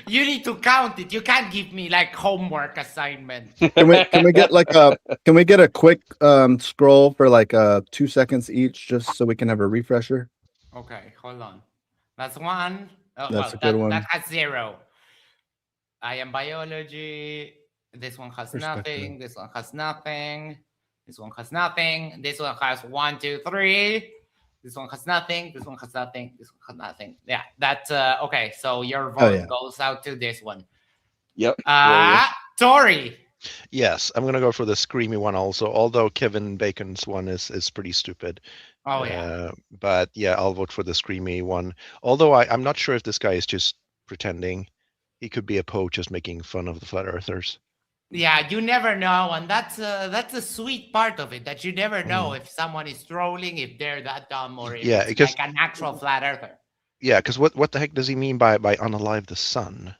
you need to count it. You can't give me like homework assignment. Can we get like a quick scroll for like 2 seconds each, just so we can have a refresher? Okay, hold on. That's one. That's a good one. That has 0. I am biology. This one has nothing. This one has nothing. This one has nothing. This one has 1, 2, 3. This one has nothing. This one has nothing. This one has nothing. Yeah, that's okay. So your vote goes out to this one. Yep. Tori. Yes, I'm gonna go for the screamy one also. Although Kevin Bacon's one is pretty stupid. Oh yeah. But yeah, I'll vote for the screamy one. Although I'm not sure if this guy is just pretending. He could be a poet just making fun of the flat earthers. Yeah, you never know, and that's a sweet part of it, that you never know if someone is trolling, if they're that dumb, or if it's like an actual flat earther. Yeah, because what the heck does he mean by unalive the sun?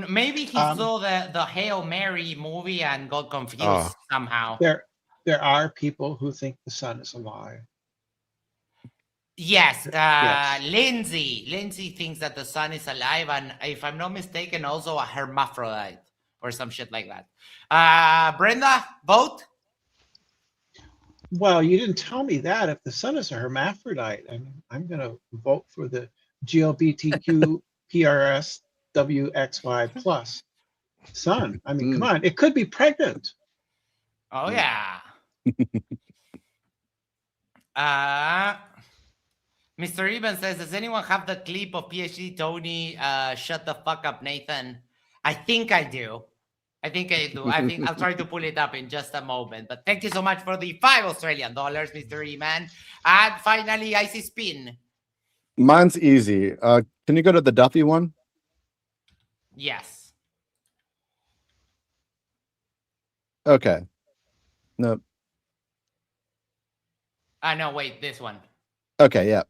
Maybe he saw the Hail Mary movie and got confused somehow. There are people who think the sun is alive. Yes, Yes. Lindsay thinks that the sun is alive, and if I'm not mistaken, also a hermaphrodite or some shit like that. Brenda, vote? Well, you didn't tell me that. If the sun is a hermaphrodite, I'm going to vote for the GLBTQ PRS WXY plus. Sun. I mean, come on. It could be pregnant. Oh yeah. Mr. Eben says, does anyone have the clip of PhD Tony? Shut the fuck up, Nathan. I think I do. I think I'll try to pull it up in just a moment. But thank you so much for the $5 Australian, Mr. Eman. And finally, Icy Spin. Mine's easy. Can you go to the Duffy one? Yes. Okay. Nope. No, wait, this one. Okay, yeah.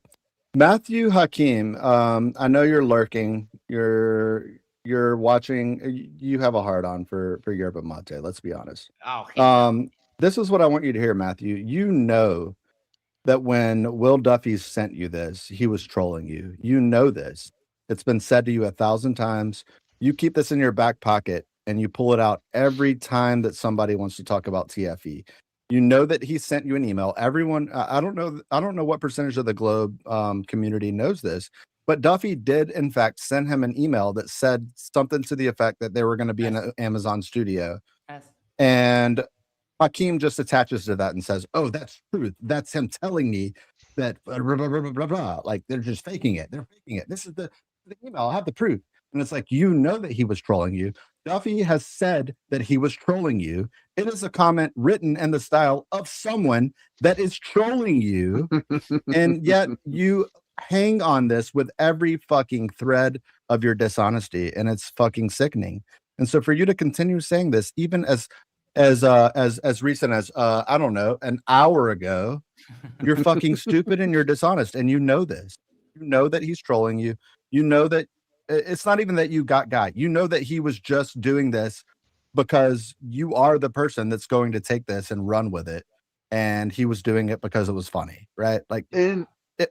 Matthew Hakim, I know you're lurking. You're watching. You have a hard on for Yerba Mate. Let's be honest. Oh. This is what I want you to hear, Matthew. You know that when Will Duffy sent you this, he was trolling you. You know this. It's been said to you 1,000 times. You keep this in your back pocket and you pull it out every time that somebody wants to talk about TFE. You know that he sent you an email. Everyone, I don't know what percentage of the Globe community knows this, but Duffy did in fact send him an email that said something to the effect that they were going to be in an Amazon studio. Yes. And Hakeem just attaches to that and says, "Oh, that's truth. That's him telling me that blah, blah, blah, blah, blah, blah. Like they're just faking it. They're faking it. This is the email. I have the proof." And it's like, you know that he was trolling you. Duffy has said that he was trolling you. It is a comment written in the style of someone that is trolling you. And yet you hang on this with every fucking thread of your dishonesty. And it's fucking sickening. And so for you to continue saying this, even as recent as I don't know, an hour ago, you're fucking stupid and you're dishonest. And you know this. You know that he's trolling you. You know that it's not even that you got guy. You know that he was just doing this because you are the person that's going to take this and run with it. And he was doing it because it was funny, right? Like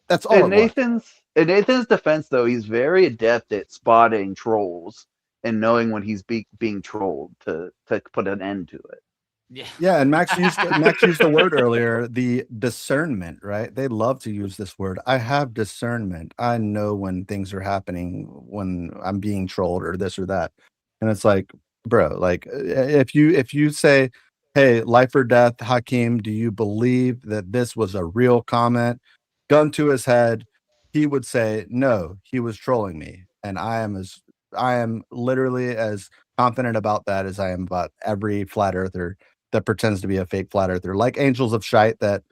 that's all. In Nathan's defense, though, he's very adept at spotting trolls and knowing when he's being trolled to put an end to it. Yeah, and Max used the word earlier, the discernment, right? They love to use this word. I have discernment. I know when things are happening, when I'm being trolled or this or that. And it's like, bro, like if you say, "Hey, life or death, Hakeem, do you believe that this was a real comment?" Gun to his head, he would say, "No, he was trolling me." And I am literally as confident about that as I am about every flat earther that pretends to be a fake flat earther, like Angels of Shite that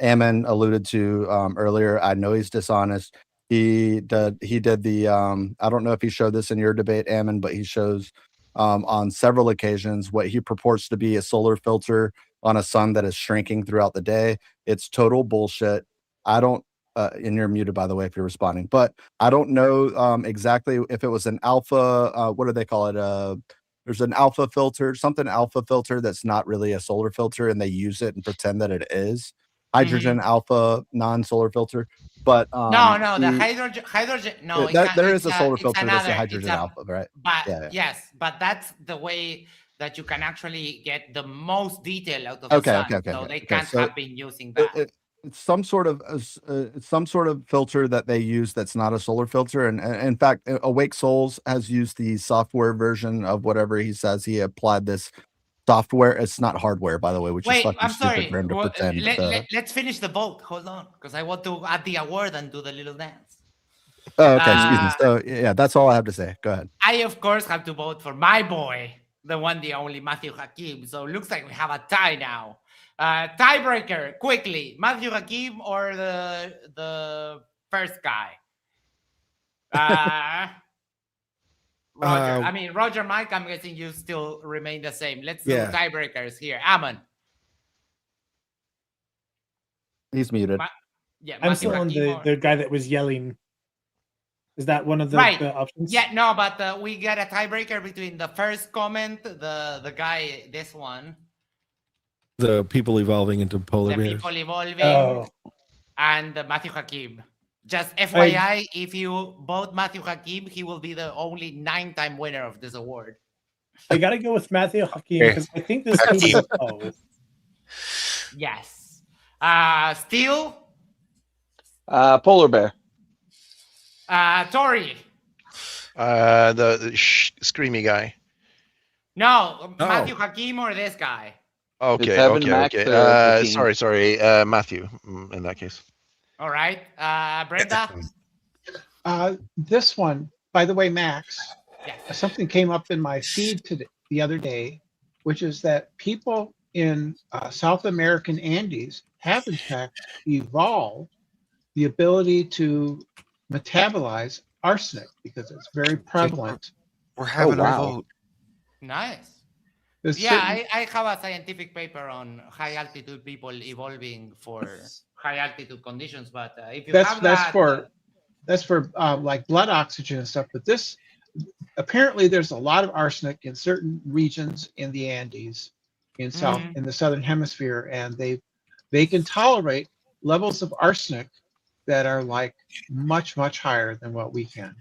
Ammon alluded to earlier. I know he's dishonest. He did the I don't know if he showed this in your debate, Ammon, but he shows on several occasions what he purports to be a solar filter on a sun that is shrinking throughout the day. It's total bullshit. I don't and you're muted, by the way, if you're responding, but I don't know exactly if it was an alpha, what do they call it? There's an alpha filter, something alpha filter that's not really a solar filter, and they use it and pretend that it is hydrogen alpha non-solar filter. But no, the hydrogen. No, there is a solar filter that's a hydrogen alpha, right? But yeah. Yes, but that's the way that you can actually get the most detail out of the sun. So they can't have been using that. It's some sort of filter that they use that's not a solar filter, and in fact, Awake Souls has used the software version of whatever he says he applied this software. It's not hardware, by the way, which is fucking stupid for him to pretend. Let's finish the vote. Hold on, because I want to add the award and do the little dance. Oh, okay, excuse me. So yeah, that's all I have to say. Go ahead. I of course have to vote for my boy, the one, the only Matthew Hakim. So it looks like we have a tie now. Tiebreaker, quickly, Matthew Hakim or the first guy? Roger. Roger, Mike, I'm guessing you still remain the same. Let's do tiebreakers here. Ammon. He's muted. I'm still on the guy that was yelling. Is that one of the options? Yeah, no, but we got a tiebreaker between the first comment, the guy, this one. The people evolving into polar bears. People evolving, and Matthew Hakim. Just FYI, if you vote Matthew Hakim, he will be the only 9-time winner of this award. I gotta go with Matthew Hakim because I think this is Yes. Steel? Polar bear. Tori? The screamy guy. No, Oh. Matthew Hakim or this guy. Okay, Kevin, okay, Max, okay. or Hakeem? Sorry, Matthew. In that case. All right, Brenda. This one, by the way, Max, Yes. something came up in my feed today, the other day, which is that people in South American Andes have in fact evolved the ability to metabolize arsenic because it's very prevalent. We're having wow. our vote. Nice. There's Yeah, certain- I have a scientific paper on high altitude people evolving for high altitude conditions, but if you have that's that, for like blood oxygen and stuff. But this apparently there's a lot of arsenic in certain regions in the Andes, in the southern hemisphere, and they can tolerate levels of arsenic that are like much higher than what we can.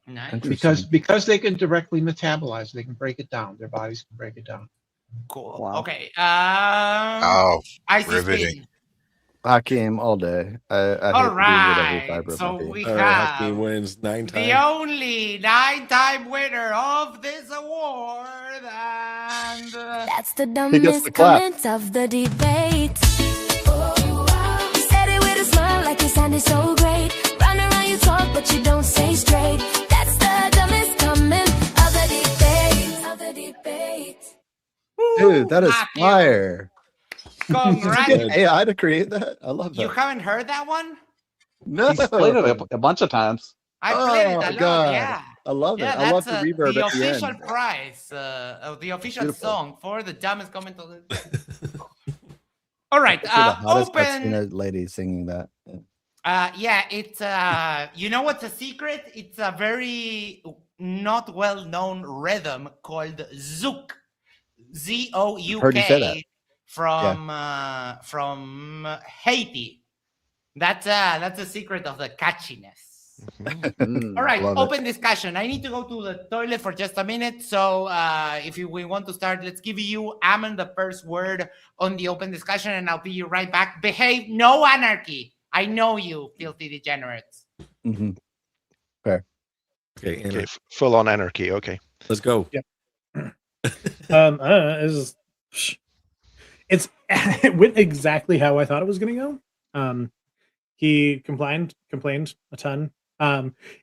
nice, Because they can directly metabolize, they can break it down. Their bodies can break it down. cool. Wow. Okay. Oh, Icy riveting. spin. Hakeem all day. I hate All to be with every right. fiber of So my being. we All right, Hakeem have wins 9 the times. only 9-time winner of this award, and That's the the dumbest clap. comment of the debate. You said it with a smile like it sounded so great. Round and round you talk, but you don't say straight. That's the dumbest comment of the debate. Dude, that is Matthew, fire. Did you congrats. get AI to create that? I love You that. haven't heard that one? No. He's played it a bunch of times. I played it Oh, a lot. God. Yeah. I love it. Yeah, I love that's the reverb the at the official end. prize of the official Beautiful. song for the dumbest comment of the. All right, For the hottest open. Latina lady singing that. Yeah. Yeah, it's you know what's a secret? It's a very not well-known rhythm called zouk, Heard you say that. Z-O-U-K, from Haiti. That's a secret of the catchiness. All right, Love open discussion. I need to go to the toilet for just a minute. So we want to start, let's give you, Ammon, the first word on the open discussion, and I'll be right back. Behave, no anarchy. I know you, filthy degenerates. Mm-hmm. Fair. Okay, Anna, Okay, full on anarchy. Okay. let's go. I don't know, it went exactly how I thought it was going to go. He complained a ton.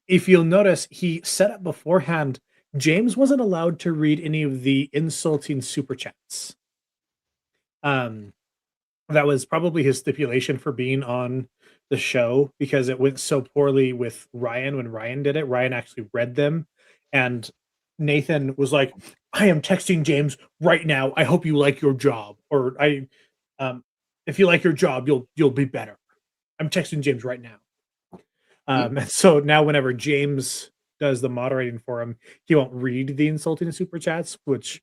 If you'll notice, he set up beforehand, James wasn't allowed to read any of the insulting super chats. That was probably his stipulation for being on the show, because it went so poorly with Ryan. When Ryan did it, Ryan actually read them, and Nathan was like, I am texting James right now. I hope you like your job. Or if you like your job, you'll be better. I'm texting James right now. And so now whenever James does the moderating for him, he won't read the insulting super chats, which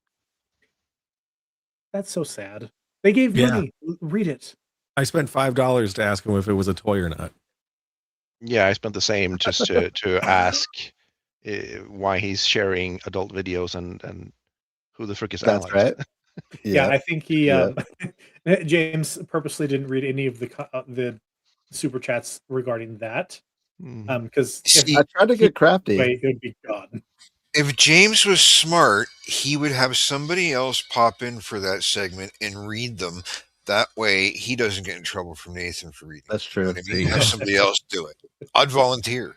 that's so sad. They gave money. Read it. I spent $5 to ask him if it was a toy or not. Yeah, I spent the same just to ask why he's sharing adult videos and who the frick is That's Alex. right. Yeah, I think he James purposely didn't read any of the super chats regarding that, because See, I tried to get crafty. it would be gone. if James was smart, he would have somebody else pop in for that segment and read them. That way, he doesn't get in trouble from Nathan for reading. That's You know true. what I mean? Have somebody else do it. I'd volunteer.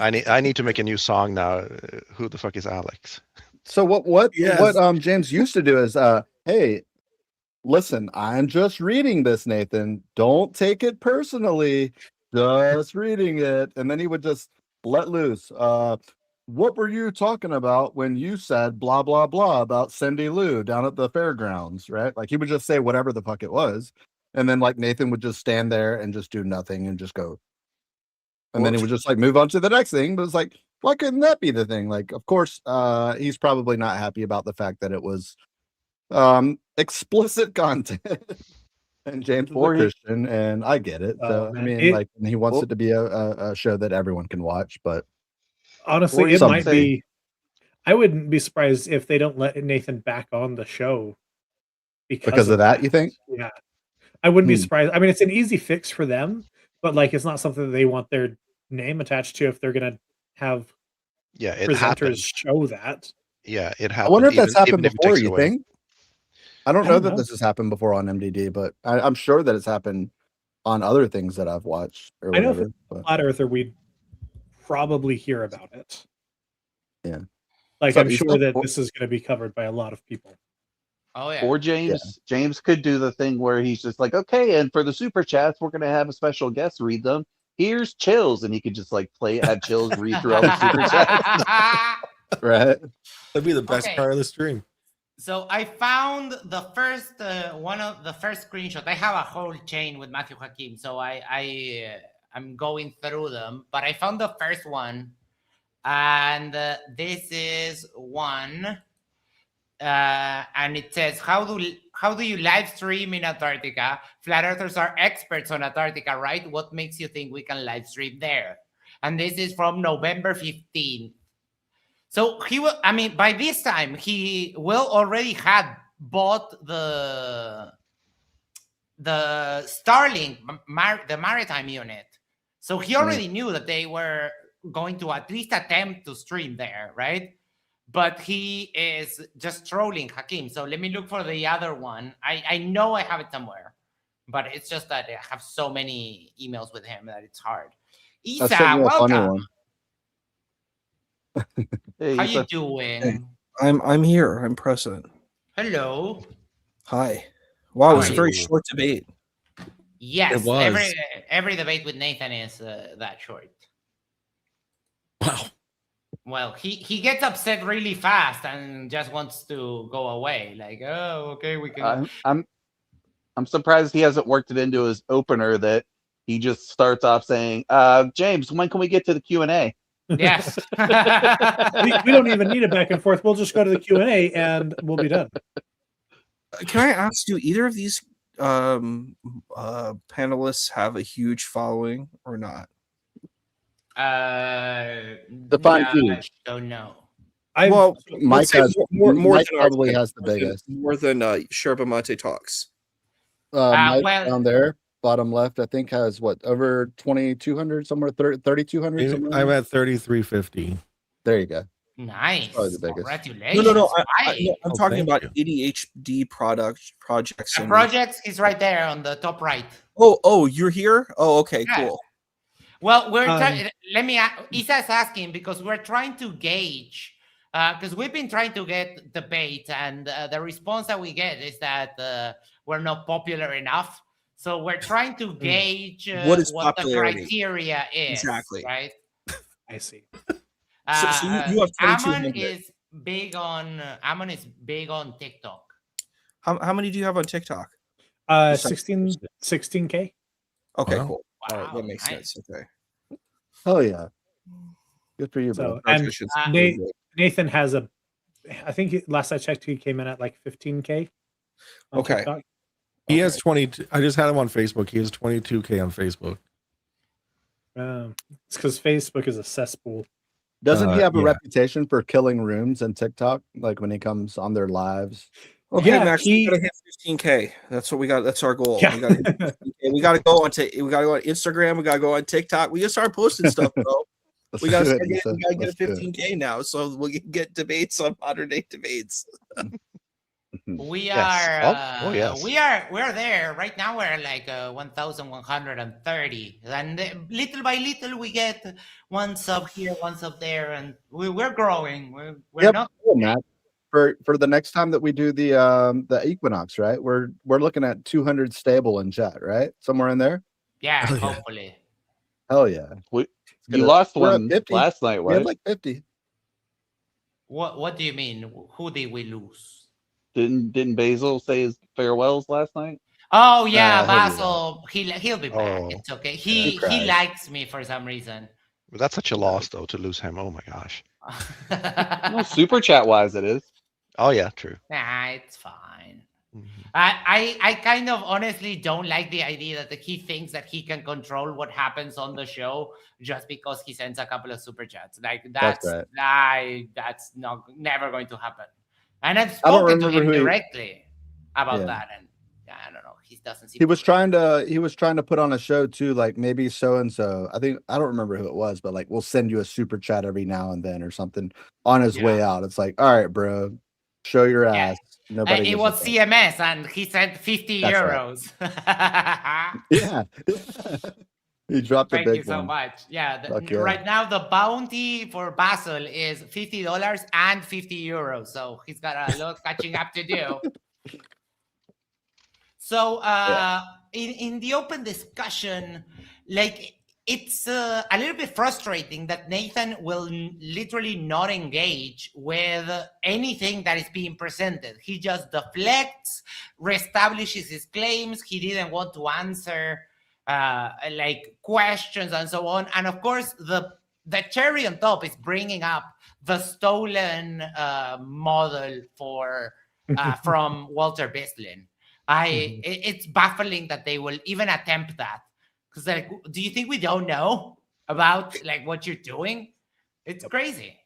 I need to make a new song now. Who the fuck is Alex? So what Yes. James used to do is hey, listen, I'm just reading this, Nathan. Don't take it personally. Just reading it. And then he would just let loose. What were you talking about when you said blah blah blah about Cindy Lou down at the fairgrounds, right? Like he would just say whatever the fuck it was. And then like Nathan would just stand there and just do nothing and just go. And then he would just like move on to the next thing. But it's like, why couldn't that be the thing? Like, of course, he's probably not happy about the fact that it was explicit content. And James is a Christian, and I get it. So I mean, he wants it to be a show that everyone can watch. But honestly, it might be. I wouldn't be surprised if they don't let Nathan back on the show because of that. You think? Yeah, I wouldn't be surprised. I mean, it's an easy fix for them, but like, it's not something that they want their name attached to if they're gonna have it presenters happened. show that. Yeah, it I happened. wonder if that's even happened if it before. takes You away. think? I don't I know don't that know. this has happened before on MDD, but I'm sure that it's happened on other things that I've watched or I know if whatever. it's But Flat Earther, we'd probably hear about it. yeah. Like, What's up, I'm sure Issa? that this is going to be covered by a lot of people. Oh yeah. Or James could do the thing where he's just like, okay, and for the super chats, we're gonna have a special guest read them. Here's Chills, and he could just like have Chills read through all the super chats. Right? That'd be the best Okay. part of the stream. So I found the first one of the first screenshot. I have a whole chain with Matthew Hakim, so I'm going through them. But I found the first one, and this is one, and it says, "How do you live stream in Antarctica? Flat Earthers are experts on Antarctica, right? What makes you think we can live stream there?" And this is from November 15th. So he will. I mean, by this time, he will already had bought the Starlink, the maritime unit. So he already knew that they were going to at least attempt to stream there, right? But he is just trolling Hakim. So let me look for the other one. I know I have it somewhere, but it's just that I have so many emails with him that it's hard. That's Isa, certainly a funny welcome. one. Hey, How Issa. you doing? I'm here. I'm present. Hello. Hi. Wow, it was a How are very you? short debate. Yes, It was. every debate with Nathan is that short. Wow. Well, he gets upset really fast and just wants to go away. Like, oh, okay, we can. I'm surprised he hasn't worked it into his opener that he just starts off saying, James, when can we get to the Q&A? Yes. We don't even need a back and forth. We'll just go to the Q&A and we'll be done. Can I ask, do either of these panelists have a huge following or not? Define I huge. don't know. Well, Mike let's say has more Mike than probably ours, has the biggest. more than Sherba Mate Talks. Mike well- down there, bottom left, I think has what, over 2,200, somewhere 3,200. somewhere I'm around? at 3,350. There you go. Nice. Probably the biggest. Congratulations. No. Right. I'm Oh, talking thank about you. ADHD projects. The project is right there on the top right. Oh, you're here? Oh, okay, Yeah. cool. Well, we're trying. Let me. Isa's asking because we're trying to gauge. Because we've been trying to get debate, and the response that we get is that we're not popular enough. So we're trying to gauge What is what the popularity? criteria is. Exactly. Right. I see. So you have Amon 2,200. is big on TikTok. How many do you have on TikTok? 16K. Okay, Wow. cool. All right, Wow, that makes nice. sense. Okay. Oh yeah. Good for you, bro. So, and Congratulations. Nathan has I think last I checked, he came in at like 15K. on Okay. TikTok. He has 22. I just had him on Facebook. He has 22K on Facebook. It's because Facebook is a cesspool. Doesn't he have a yeah. reputation for killing rooms in TikTok? Like when he comes on their lives. Okay, Yeah, Max, we gotta hit 15K. That's what we got. That's our goal. Yeah. We gotta hit 15K. We gotta go on Instagram. We gotta go on TikTok. We gotta start posting stuff, bro. Let's We gotta do it, start getting, Issa. we gotta get Let's a do it. 15K now, so we can get debates on modern day debates. We Yes. are. Oh, yes. We're there right now. We're like 1,130, and little by little we get one sub here, one sub there, and we're growing. We're Yep. not. Cool, Matt. For the next time that we do the equinox, right? We're looking at 200 stable in chat, right? Somewhere in there. Yeah, Oh, yeah. hopefully. Hell yeah. You lost we're at one 50. last night, We had right? like 50. What do you mean? Who did we lose? Didn't Basil say his farewells last night? Oh yeah, he'll be back. Basil. He'll be back. Oh. It's okay. He He cried. likes me for some reason. But that's such a loss, though, to lose him. Oh my gosh. No, super chat wise, it is. Oh yeah, true. Nah, it's fine. Mhm. I kind of honestly don't like the idea that he thinks that he can control what happens on the show just because he sends a couple of super chats. Like that's right. that's never going to happen. And I've I don't spoken to remember him who he- directly about Yeah. that, and I don't know. he doesn't seem He was to trying to put on a show too, like maybe so and so. I don't remember who it was, but like we'll send you a super chat every now and then or something on his way out. It's like, all right, bro, show your Yeah. ass. Nobody It gives a was fuck. CMS, and he sent 50 That's right. euros. Yeah. He dropped a Thank you big so one. much. Yeah, Fuck yeah. right now the bounty for Basel is $50 and 50 euros. So he's got a lot of catching up to do. So in the open discussion, like it's a little bit frustrating that Nathan will literally not engage with anything that is being presented. He just deflects, reestablishes his claims. He didn't want to answer like questions and so on. And of course, the cherry on top is bringing up the stolen model for from Walter Bislin. It's baffling that they will even attempt that, because like, do you think we don't know about like what you're doing? It's crazy.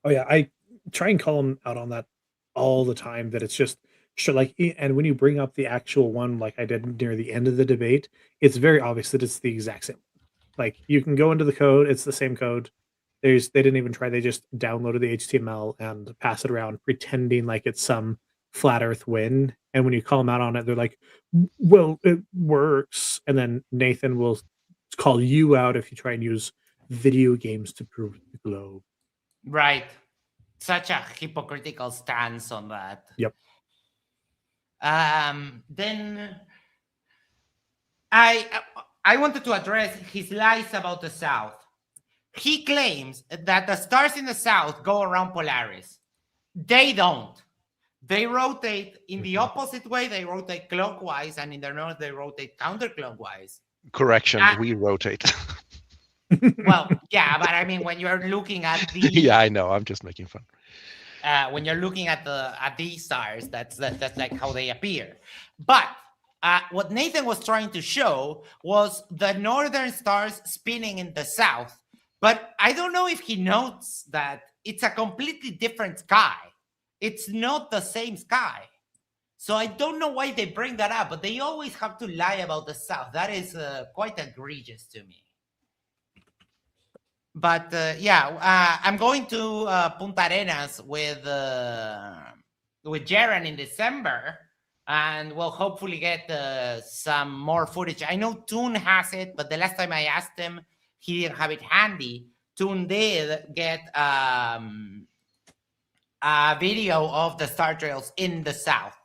Oh yeah, I try and call him out on that all the time. That it's just sure, like, and when you bring up the actual one, like I did near the end of the debate, it's very obvious that it's the exact same. Like you can go into the code; it's the same code. They didn't even try; they just downloaded the HTML and pass it around, pretending like it's some flat Earth win. And when you call them out on it, they're like, "Well, it works." And then Nathan will call you out if you try and use video games to prove the globe. Right. Such a hypocritical stance on that. Yep. Then I wanted to address his lies about the South. He claims that the stars in the South go around Polaris. They don't. They rotate in the opposite way. They rotate clockwise, and in the north, they rotate counterclockwise. Correction, we rotate. Well, yeah, but I mean, when you're looking at the yeah, I know. I'm just making fun. When you're looking at these stars, that's like how they appear. But what Nathan was trying to show was the northern stars spinning in the south. But I don't know if he notes that it's a completely different sky. It's not the same sky. So I don't know why they bring that up, but they always have to lie about the south. That is quite egregious to me. But I'm going to Punta Arenas with Jaron in December, and we'll hopefully get some more footage. I know Toon has it, but the last time I asked him, he didn't have it handy. Toon did get a video of the star trails in the south.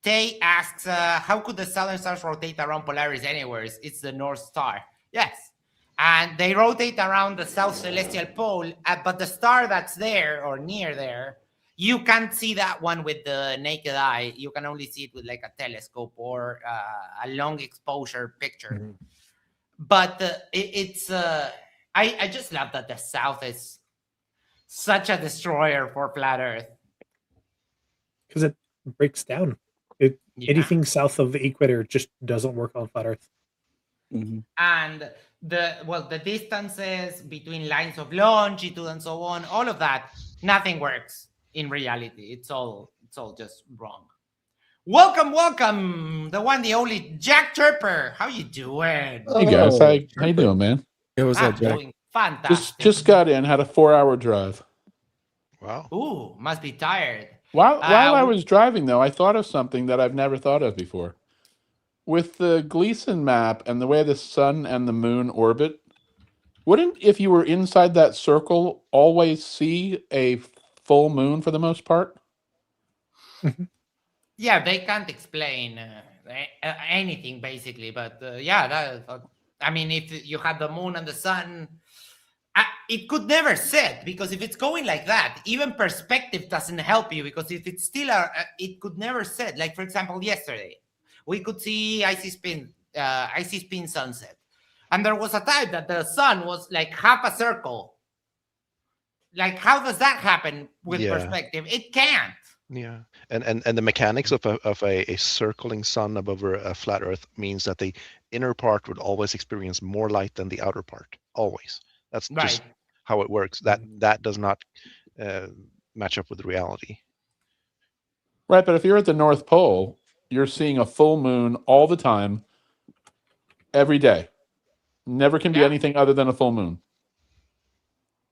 Tay asks, how could the southern stars rotate around Polaris anywhere? It's the North Star. Yes. And they rotate around the south celestial pole, but the star that's there or near there, you can't see that one with the naked eye. You can only see it with like a telescope or a long exposure picture. Mm-hmm. But I just love that the south is such a destroyer for flat Earth. Because it breaks down. Anything south of the equator just doesn't work on flat Earth. Mm-hmm. And the distances between lines of longitude and so on, all of that, nothing works in reality. It's all just wrong. Welcome, the one, the only Jack Tripper. How you how you guys, how you doing, man? It was doing fantastic. Just got in, had a 4-hour drive. Wow. Ooh, must be tired. While I was driving, though, I thought of something that I've never thought of before. With the Gleason map and the way the sun and the moon orbit, wouldn't, if you were inside that circle, always see a full moon for the most part? Yeah, they can't explain anything, basically. But I mean, if you had the moon and the sun, it could never set, because if it's going like that, even perspective doesn't help you, because if it's still it could never set. Like, for example, yesterday, we could see icy spin sunset. And there was a time that the sun was like half a circle. Like, how does that happen with perspective? It can't. Yeah, and the mechanics of a circling sun above a flat Earth means that the inner part would always experience more light than the outer part. Always. That's right. Just how it works. That does not match up with reality. Right, but if you're at the North Pole, you're seeing a full moon all the time, every day. Never can be Yeah. anything other than a full moon.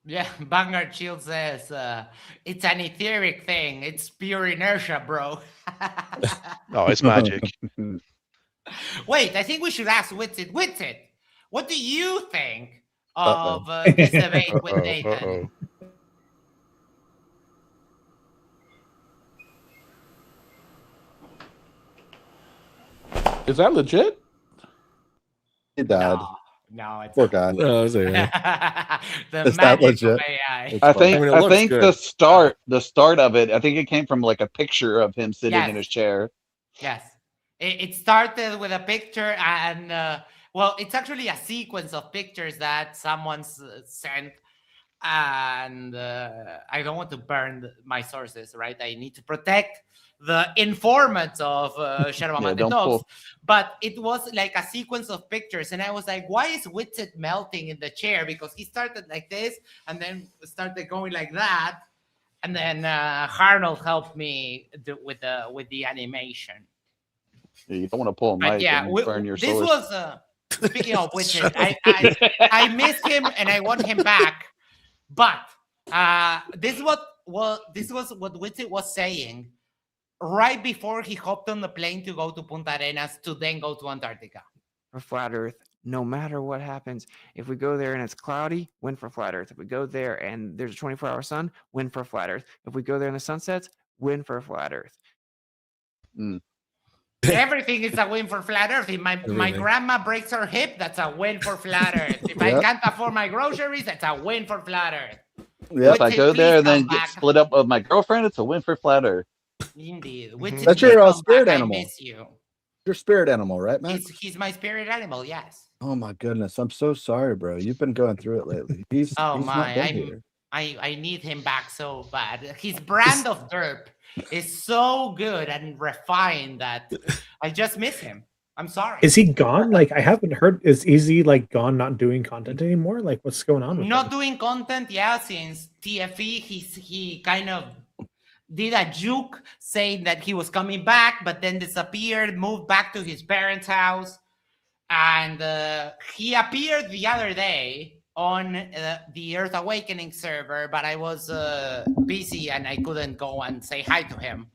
Yeah, Vanguard Shield says it's an etheric thing. It's pure inertia, bro. No, it's magic. Wait, I think we should ask Witsit. Witsit, what do you think of this debate with Nathan? Is that legit? He died. No, it's Poor guy. No, the Is that magic of legit? AI. I think I mean, it I looks think good. the start of it, I think it came from like a picture of him sitting in Yes. his chair. Yes. It started with a picture, and well, it's actually a sequence of pictures that someone's sent. And I don't want to burn my sources, right? I need to protect the informants of Shadow Yeah, Amante don't Talks. pull. But it was like a sequence of pictures, and I was like, why is Witsit melting in the chair? Because he started like this, and then started going like that. And then Arnold helped me with the animation. Yeah, you don't want to pull a But mic yeah, and burn your this source. was speaking of Witsit, I miss him and I want him back. But this was what Witsit was saying right before he hopped on the plane to go to Punta Arenas to then go to Antarctica. For flat Earth, no matter what happens, if we go there and it's cloudy, win for flat Earth. If we go there and there's a 24-hour sun, win for flat Earth. If we go there and the sun sets, win for flat Earth. Everything is a win for flat Earth. If my grandma breaks her hip, that's a win for flat Earth. If I can't afford my groceries, that's a win for flat Earth. Yeah, if I go there and then get split up with my girlfriend, it's a win for flat Earth. Indeed. That's your spirit I animal. miss you. Your spirit animal, right, man? He's my spirit animal, yes. Oh my goodness, I'm so sorry, bro. You've been going through it lately. He's not been here. I need him back so bad. His brand of derp is so good and refined that I just miss him. I'm sorry. Is he gone? Like, I haven't heard. Is he like gone, not doing content anymore? Like, what's going on with Not him? doing content, yeah, since TFE. He kind of did a juke saying that he was coming back, but then disappeared, moved back to his parents' house. And he appeared the other day on the Earth Awakening server, but I was busy and I couldn't go and say hi to him.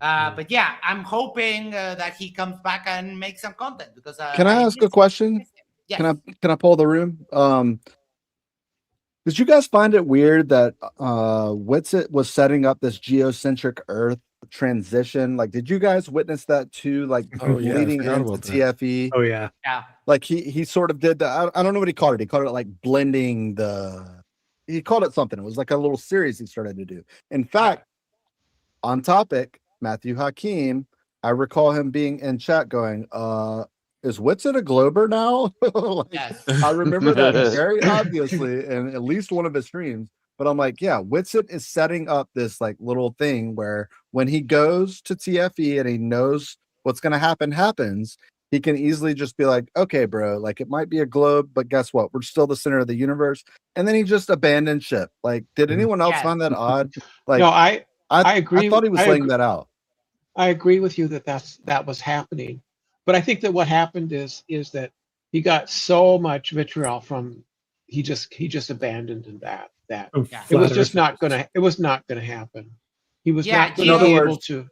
But yeah, I'm hoping that he comes back and makes some content because. Can I ask a question? Yes. Can I pull the room? Did you guys find it weird that Witsit was setting up this geocentric Earth transition? Like, did you guys witness that too? Like, leading into TFE. Oh yeah. Yeah. Like he sort of did that. I don't know what he called it. He called it like blending he called it something. It was like a little series he started to do. In fact, on topic, Matthew Hakeem, I recall him being in chat going, is Witsit a Glober now? Yes. I remember that very obviously in at least one of his streams. But I'm like, yeah, Witsit is setting up this like little thing where when he goes to TFE and he knows what's going to happens, he can easily just be like, okay, bro, like it might be a globe, but guess what? We're still the center of the universe. And then he just abandoned ship. Like, did anyone else find that odd? Like, no, I agree. I thought he was laying that out. I agree with you that was happening. But I think that what happened is that he got so much vitriol from he just abandoned that it was just not gonna happen. He was not gonna be able to.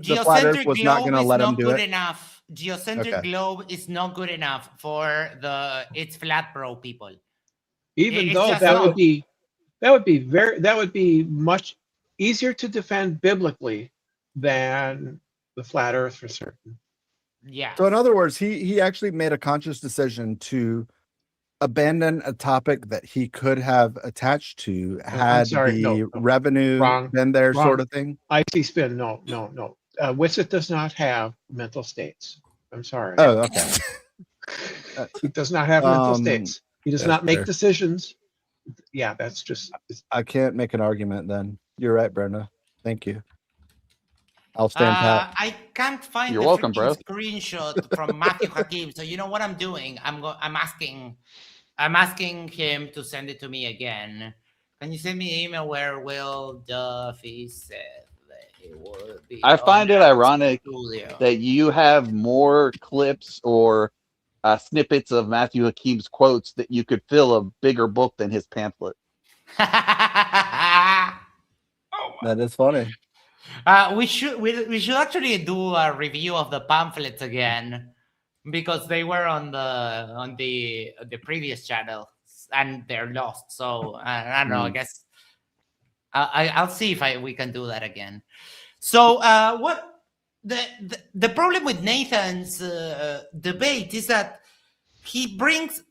Geocentric was not globe going to is let not him do good it. enough. Geocentric globe is not good enough for it's flat pro people. Even though that would be much easier to defend biblically than the flat Earth for certain. Yeah. So in other words, he actually made a conscious decision to abandon a topic that he could have attached to had the revenue been there, sort of thing. I see spin. No. Witsit does not have mental states. I'm sorry. Oh, okay. He does not have mental states. He does not make fair. decisions. Yeah, that's just. I can't make an argument then. You're right, Brenda. Thank you. I'll stand pat. I can't find You're the welcome, bro. screenshot from Matthew Hakeem. So you know what I'm doing? I'm asking him to send it to me again. Can you send me an email where Will Duffy said I find it ironic that you have more clips or snippets of Matthew Hakeem's quotes that you could fill a bigger book than his pamphlet. That is funny. We should actually do a review of the pamphlets again, because they were on the previous channel and they're lost. So I don't know. I guess I'll see if we can do that again. So what the problem with Nathan's debate is that he brings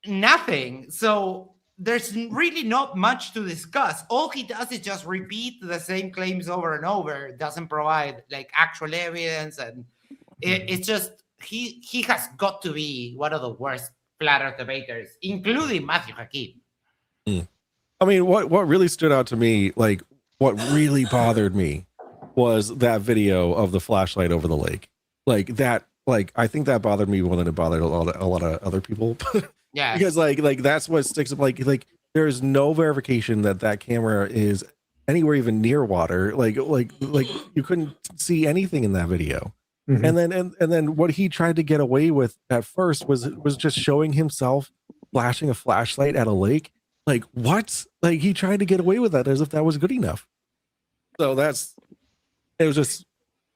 nothing. So there's really not much to discuss. All he does is just repeat the same claims over and over. Doesn't provide like actual evidence, and it's just he has got to be one of the worst flat earth debaters, including Matthew Hakeem. I mean, what really stood out to me, like what really bothered me, was that video of the flashlight over the lake. Like that, like I think that bothered me more than it bothered a lot of other people. Yeah, because like that's what sticks up. Like there is no verification that camera is anywhere even near water. Like you couldn't see anything in that video. Mhm. And then what he tried to get away with at first was just showing himself flashing a flashlight at a lake. Like what? Like he tried to get away with that as if that was good enough. So it was just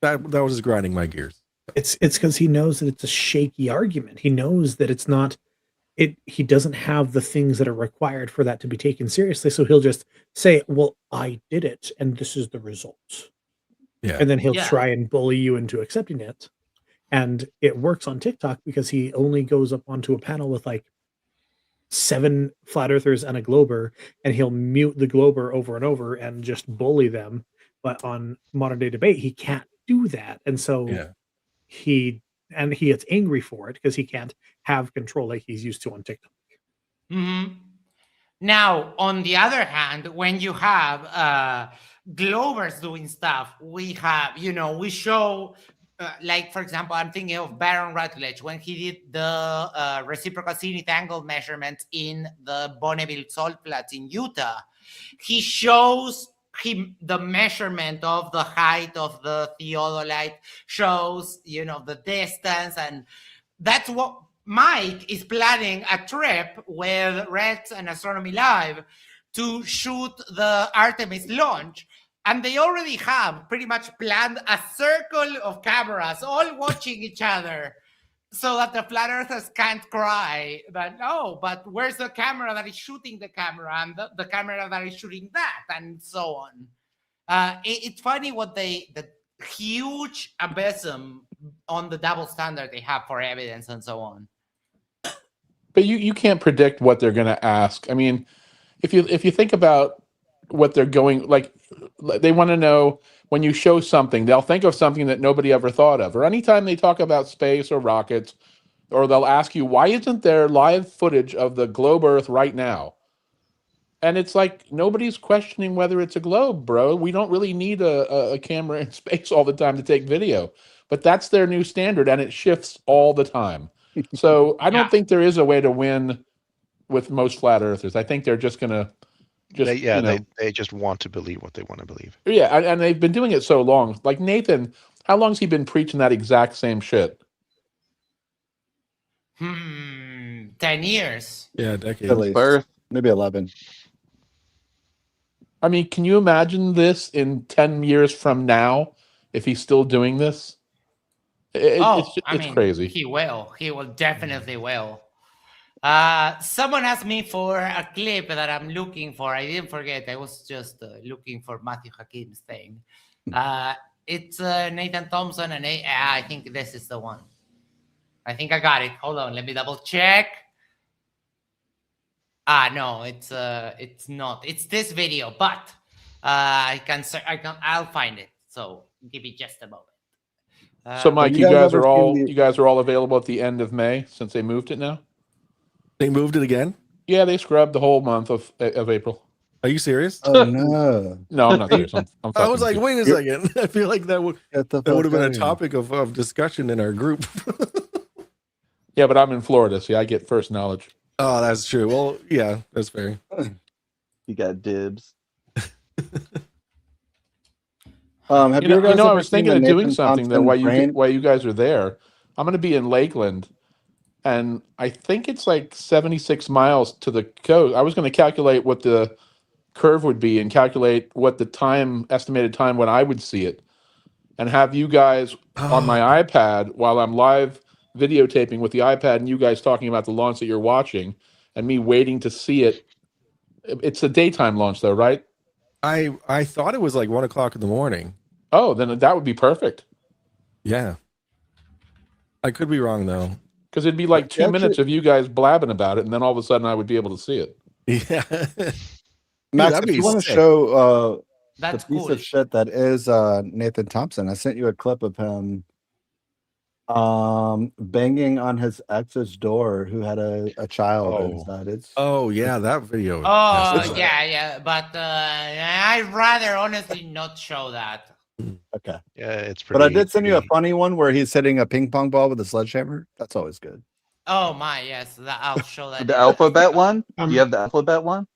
that was just grinding my gears. It's because he knows that it's a shaky argument. He knows that it's not. He doesn't have the things that are required for that to be taken seriously. So he'll just say, "Well, I did it, and this is the results." Yeah, and then he'll try and bully you into accepting it. And it works on TikTok because he only goes up onto a panel with like 7 flat earthers and a glober, and he'll mute the glober over and over and just bully them. But on modern day debate, he can't do that. And so he gets angry for it because he can't have control like he's used to on TikTok. Mm-hmm. Now, on the other hand, when you have Glovers doing stuff, we have, we show, like, for example, I'm thinking of Baron Rutledge when he did the reciprocal zenith angle measurements in the Bonneville salt flats in Utah. He shows the measurement of the height of the theodolite, shows, the distance, and that's what Mike is planning a trip with Reds and Astronomy Live to shoot the Artemis launch. And they already have pretty much planned a circle of cameras all watching each other so that the flat earthers can't cry that, oh, but where's the camera that is shooting the camera and the camera that is shooting that, and so on. It's funny what the huge abysm on the double standard they have for evidence and so on. But you can't predict what they're going to ask. I mean, if you think about what they're going, like, they want to know when you show something, they'll think of something that nobody ever thought of. Or anytime they talk about space or rockets, or they'll ask you, why isn't there live footage of the globe Earth right now? And it's like, nobody's questioning whether it's a globe, bro. We don't really need a camera in space all the time to take video. But that's their new standard, and it shifts all the time. So I don't think there is a way to win with most flat earthers. I think they're just going to they just want to believe what they want to believe. Yeah, and they've been doing it so long. Like Nathan, how long has he been preaching that exact same shit? 10 years. Yeah, decades. At least. Birth, maybe 11. I mean, can you imagine this in 10 years from now if he's still doing this? It's crazy. He will definitely will. Someone asked me for a clip that I'm looking for. I didn't forget. I was just looking for Matthew Hakeem's thing. It's Nathan Thompson, and I think this is the one. I think I got it. Hold on, let me double check. No, it's not. It's this video, but I'll find it. So give me just a moment. So, Mike, you guys are all available at the end of May since they moved it now. They moved it again? Yeah, they scrubbed the whole month of April. Are you serious? Oh no! No, I'm not serious. I was like, wait a second. I feel like that would have been a topic of discussion in our group. Yeah, but I'm in Florida, so I get first knowledge. Oh, that's true. Well, yeah, that's fair. You got dibs. Have You know, guys I ever was seen thinking the of doing Nathan something that Thompson while you guys are there, I'm going to be in Lakeland, and I think it's like 76 miles to the coast. I was going to calculate what the curve would be and calculate what the estimated time when I would see it, and have you guys on my iPad while I'm live videotaping with the iPad, and you guys talking about the launch that you're watching, and me waiting to see it. It's a daytime launch, though, right? I thought it was like 1:00 in the morning. Oh, then that would be perfect. Yeah. I could be wrong though. Because it'd be like 2 minutes of you guys blabbing about it, and then all of a sudden I would be able to see it. Yeah. Max, that'd if be you want to sick. show the That's piece cool. of shit that is Nathan Thompson, I sent you a clip of him banging on his ex's door who had a child inside. It's yeah, that video. Oh, yeah. But I'd rather honestly not show that. Okay. Yeah, it's pretty. But I did send you a funny one where he's hitting a ping pong ball with a sledgehammer. That's always good. Oh my, yes, I'll show that. The alphabet one? You have the alphabet one?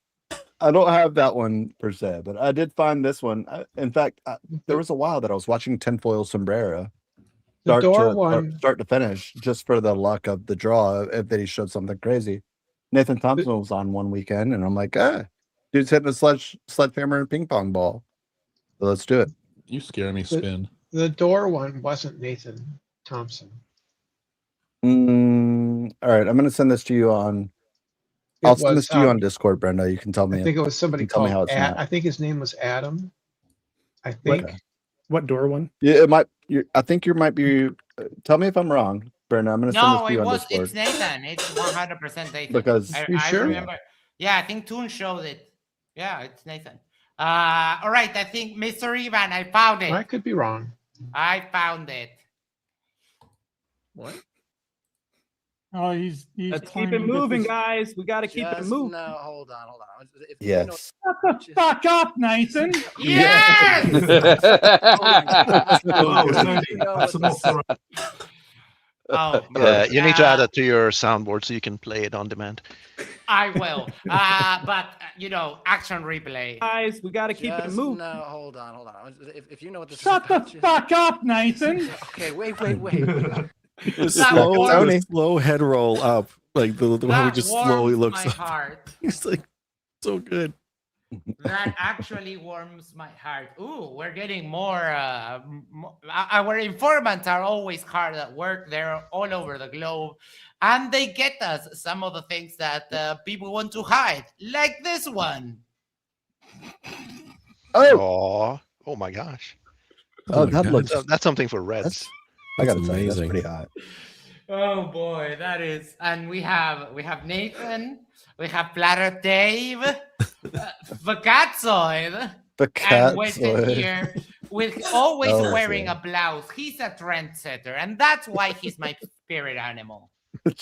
I don't have that one per se, but I did find this one. In fact, there was a while that I was watching Tinfoil Sombrero The door one. start to finish just for the luck of the draw if that he showed something crazy. Nathan Thompson was on one weekend, and I'm like, dude's hitting a sledgehammer and ping pong ball. So let's do it. You scare me, Spin. The door one wasn't Nathan Thompson. All right, I'm gonna send this to you on. I'll send this to you on Discord, Brenda. You can tell me. I think it was somebody tell me how called it's not. I think his name was Adam. I think. What door one? Yeah, it might. I think you might be. Tell me if I'm wrong, Brenda. I'm gonna send this No, to you it on was. Discord. It's Nathan. It's 100% Nathan. Because- I, You I sure? remember. Yeah, I think Toon showed it. Yeah, it's Nathan. All right. I think Mr. Ivan, I found it. I could be wrong. I found it. What? Oh, he's Let's trying keep it to get moving, this- guys. We got to keep it moving. No, hold on. If Yes. Shut the fuck up, Nathan. Yes. Oh, You need to add that to your soundboard so you can play it on demand. I will. But action replay. Guys, we got to keep it moving. No, hold on. If you know what this Shut is the about, fuck up, Nathan. Okay, wait. The That slow head roll up, like the way he That just warms slowly looks my up. heart. He's like so good. That actually warms my heart. Ooh, we're getting more. Our informants are always hard at work. They're all over the globe, and they get us some of the things that people want to hide, like this one. Oh my gosh. Oh, that looks. That's something for Reds. I gotta That's tell you, that's amazing. pretty hot. Oh boy, that is. And we have Nathan, we have Platter Dave, Vacatzoid, and Weston here with always Oh, wearing yeah. a blouse. He's a trendsetter, and that's why he's my spirit animal.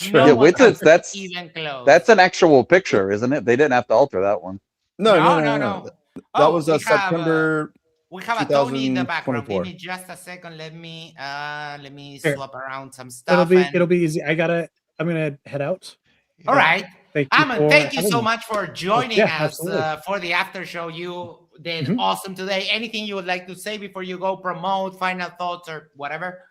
Yeah, one Witzes, comes even close. that's an actual picture, isn't it? They didn't have to alter that one. No. No. That Oh, was we have, September. We have a Tony in the background. 2024. Give me just a second. Let me Here. swap around some stuff. It'll be easy. I'm gonna head out. All right. Thank you. Ammon, thank you so having me. much for joining Yeah, us absolutely. for the after show. You did Mhm. awesome today. Anything you would like to say before you go? Promote, final thoughts, or whatever.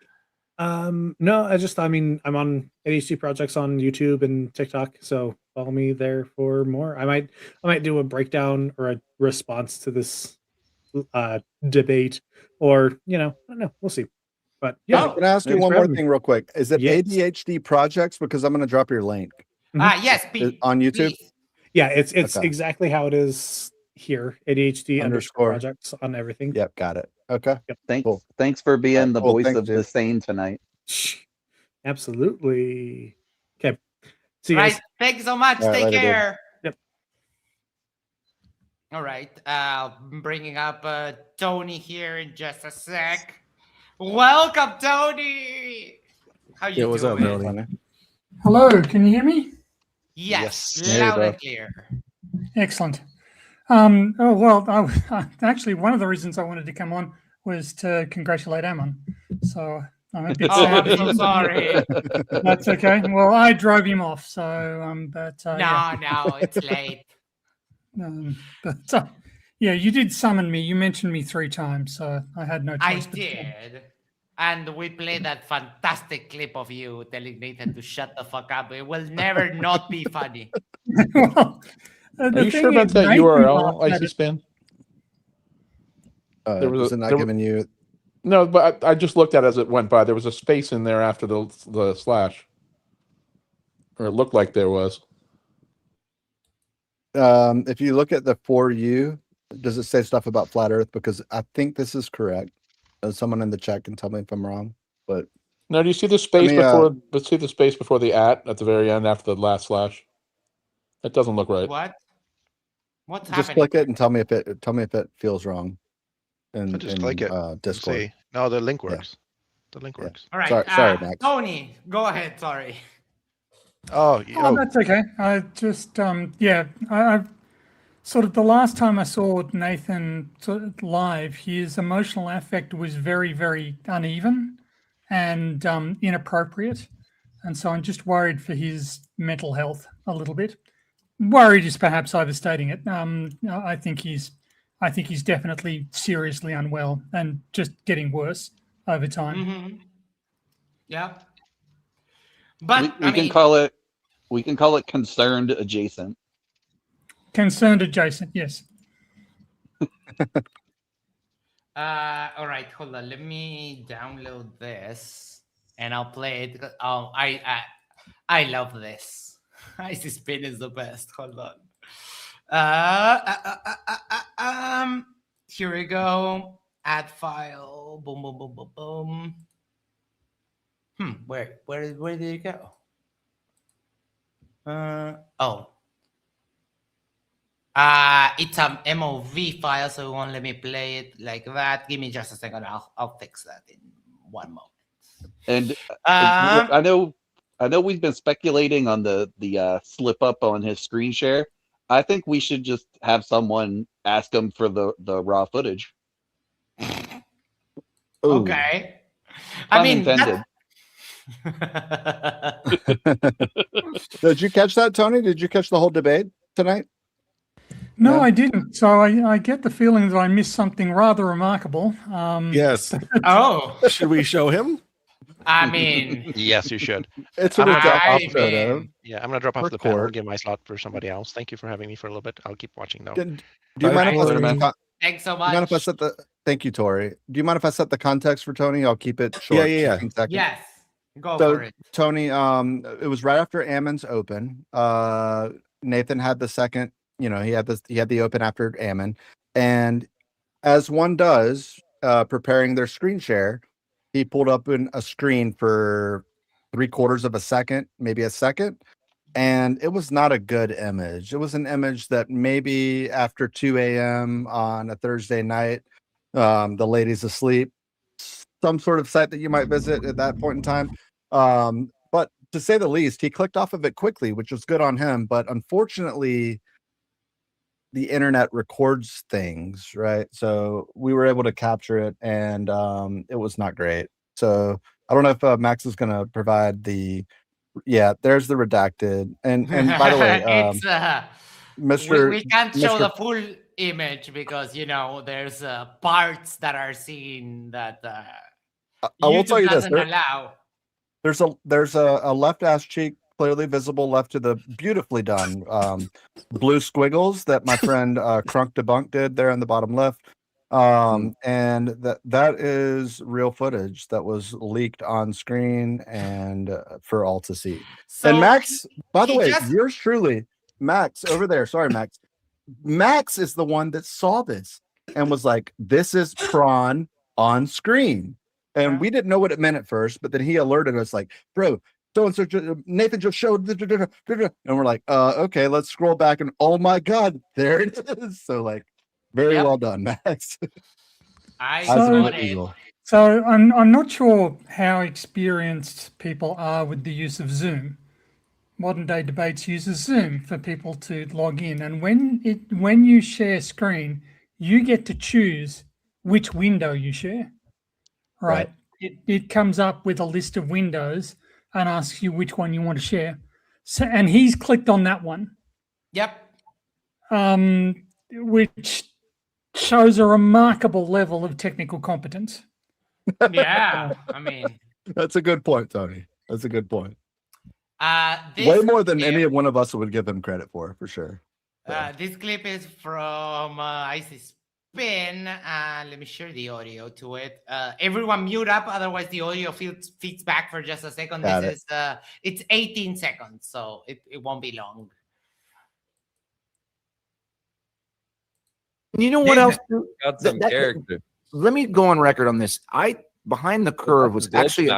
No, I'm on ADHD Projects on YouTube and TikTok, so follow me there for more. I might do a breakdown or a response to this debate, or I don't know. We'll see. But yeah, Can I ask you thanks one for more having me. thing real quick? Is it Yes. ADHD Projects? Because I'm going to drop your link. Yes, On YouTube? please. Yeah, it's Okay. exactly how it is here. ADHD Underscore. Projects on everything. Yep, got it. Okay. Thanks for being the Cool, voice thanks, of the sane tonight. Absolutely. Okay. See you Right. guys. Thanks so much. All right, Take later, dude. care. Yep. All right. I'm bringing up Tony here in just a sec. Welcome, Tony. How you Yeah, what's up, doing? Tony? Hello, can you hear me? Yes, There you loud go. and clear. Excellent. Actually, one of the reasons I wanted to come on was to congratulate Ammon. So I'm a bit Oh, sad. I'm so sorry. That's okay. Well, I drove him off, so No, it's late. Yeah, you did summon me. You mentioned me 3 times, so I had no I choice. did. And we played that fantastic clip of you telling Nathan to shut the fuck up. It will never not be funny. Well, Are you sure about that URL, Icy Spin? Is it not giving you? No, but I just looked at it as it went by. There was a space in there after the slash, or it looked like there was. If you look at the For You, does it say stuff about flat Earth? Because I think this is correct. Someone in the chat can tell me if I'm wrong. But No, do you see the space before? Let's see the space before the at the very end after the last slash. That doesn't look right. What? What's just happening? click it and tell me if it feels wrong. And just click it. Discord. See. No, the link works. The link works. All right. Sorry, Max. Tony, go ahead. Sorry. Oh, that's okay. I just I sort of the last time I saw Nathan live, his emotional affect was very, very uneven and inappropriate, and so I'm just worried for his mental health a little bit. Worried is perhaps overstating it. I think he's definitely seriously unwell and just getting worse over time. Mm-hmm. Yeah. But we can call it concerned adjacent. Concerned adjacent, yes. All right, hold on. Let me download this and I'll play it. Oh, I love this. Icy Spin is the best. Hold on. Here we go. Add file. Boom, boom, boom, boom, boom. Where did it go? It's an MOV file, so it won't let me play it like that. Give me just a second. I'll fix that in one moment. And I know we've been speculating on the slip up on his screen share. I think we should just have someone ask him for the raw footage. Okay. I mean, intended. Did you catch that, Tony? Did you catch the whole debate tonight? No, I didn't. So I get the feeling that I missed something rather remarkable. Yes. Oh. Should we show him? I mean, yes, you should. It's a photo. Yeah, I'm gonna drop off the panel, give my slot for somebody else. Thank you for having me for a little bit. I'll keep watching though. Do you mind if I Thanks so Do you mind if I much. set the? Thank you, Tori. Do you mind if I set the context for Tony? I'll keep it short. Yeah. 15 seconds. Yes. Go So for it. Tony, it was right after Ammon's open. Nathan had the second. He had the open after Ammon, and as one does, preparing their screen share, he pulled up in a screen for 3/4 of a second, maybe a second, and it was not a good image. It was an image that maybe after 2 a.m. on a Thursday night, the lady's asleep, some sort of site that you might visit at that point in time. But to say the least, he clicked off of it quickly, which was good on him. But unfortunately, the internet records things, right? So we were able to capture it, and it was not great. So I don't know if Max is going to provide the. Yeah, there's the redacted, and by the way, it's Mr. we can't show Mr. the full image because there's parts that are seen that I will YouTube tell you this: doesn't allow. there's a left ass cheek clearly visible left to the beautifully done blue squiggles that my friend Crunk Debunk did there in the bottom left. And that is real footage that was leaked on screen and for all to see. So and Max, by the way, just- yours truly, Max over there. Sorry, Max. Max is the one that saw this and was like, "This is prawn on screen," and we didn't know what it meant at first, but then he alerted us, like, "Bro, so and so Nathan just showed," and we're like, "Okay, let's scroll back," and oh my god, there it is. So like. Very well done, Max. So I'm not sure how experienced people are with the use of Zoom. Modern day debates uses Zoom for people to log in, and when you share screen, you get to choose which window you share. Right? It comes up with a list of windows and asks you which one you want to share. So, and he's clicked on that one. Yep. Which shows a remarkable level of technical competence. Yeah, I mean, That's a good point, Tony. That's a good point. this Way more than clip, any one of us would give him credit for sure. this clip is from Icy Spin. Let me share the audio to it. Everyone mute up, otherwise the audio feeds back for just a second. Got This is it's 18 seconds, so it won't be long. You know what else? Got some character. Let me go on record on this. Behind the Curve was actually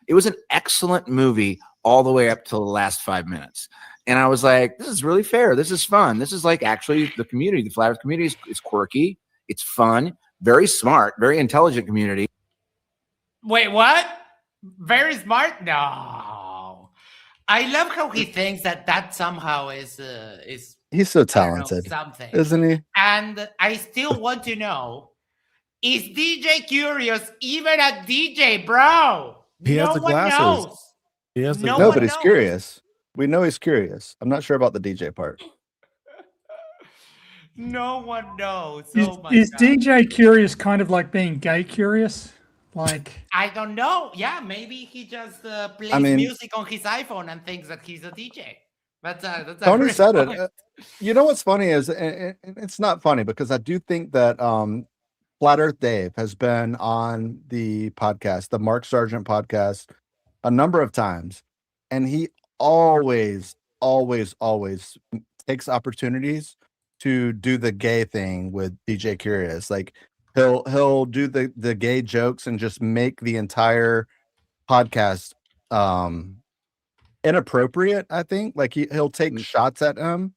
it was an excellent movie all the way up to the last 5 minutes. And I was like, this is really fair. This is fun. This is like actually the community. The Flat Earth community is quirky. It's fun, very smart, very intelligent community. Wait, what? Very smart? No. I love how he thinks that somehow is He's so talented, something, isn't he? And I still want to know, is DJ Curious even a DJ, bro? He has No the one glasses. knows. He has the No, but he's curious. We know he's curious. I'm not sure about the DJ part. No one knows. Is, Oh my is God. DJ Curious kind of like being gay curious? Like, I don't know. Yeah, maybe he just plays music on his iPhone and thinks that he's a DJ. That's a Tony great said point. it. You know what's funny is, and it's not funny because I do think that Flat Earth Dave has been on the podcast, the Mark Sargent podcast, a number of times, and he always takes opportunities to do the gay thing with DJ Curious. Like he'll do the gay jokes and just make the entire podcast inappropriate. I think like he'll take shots at him.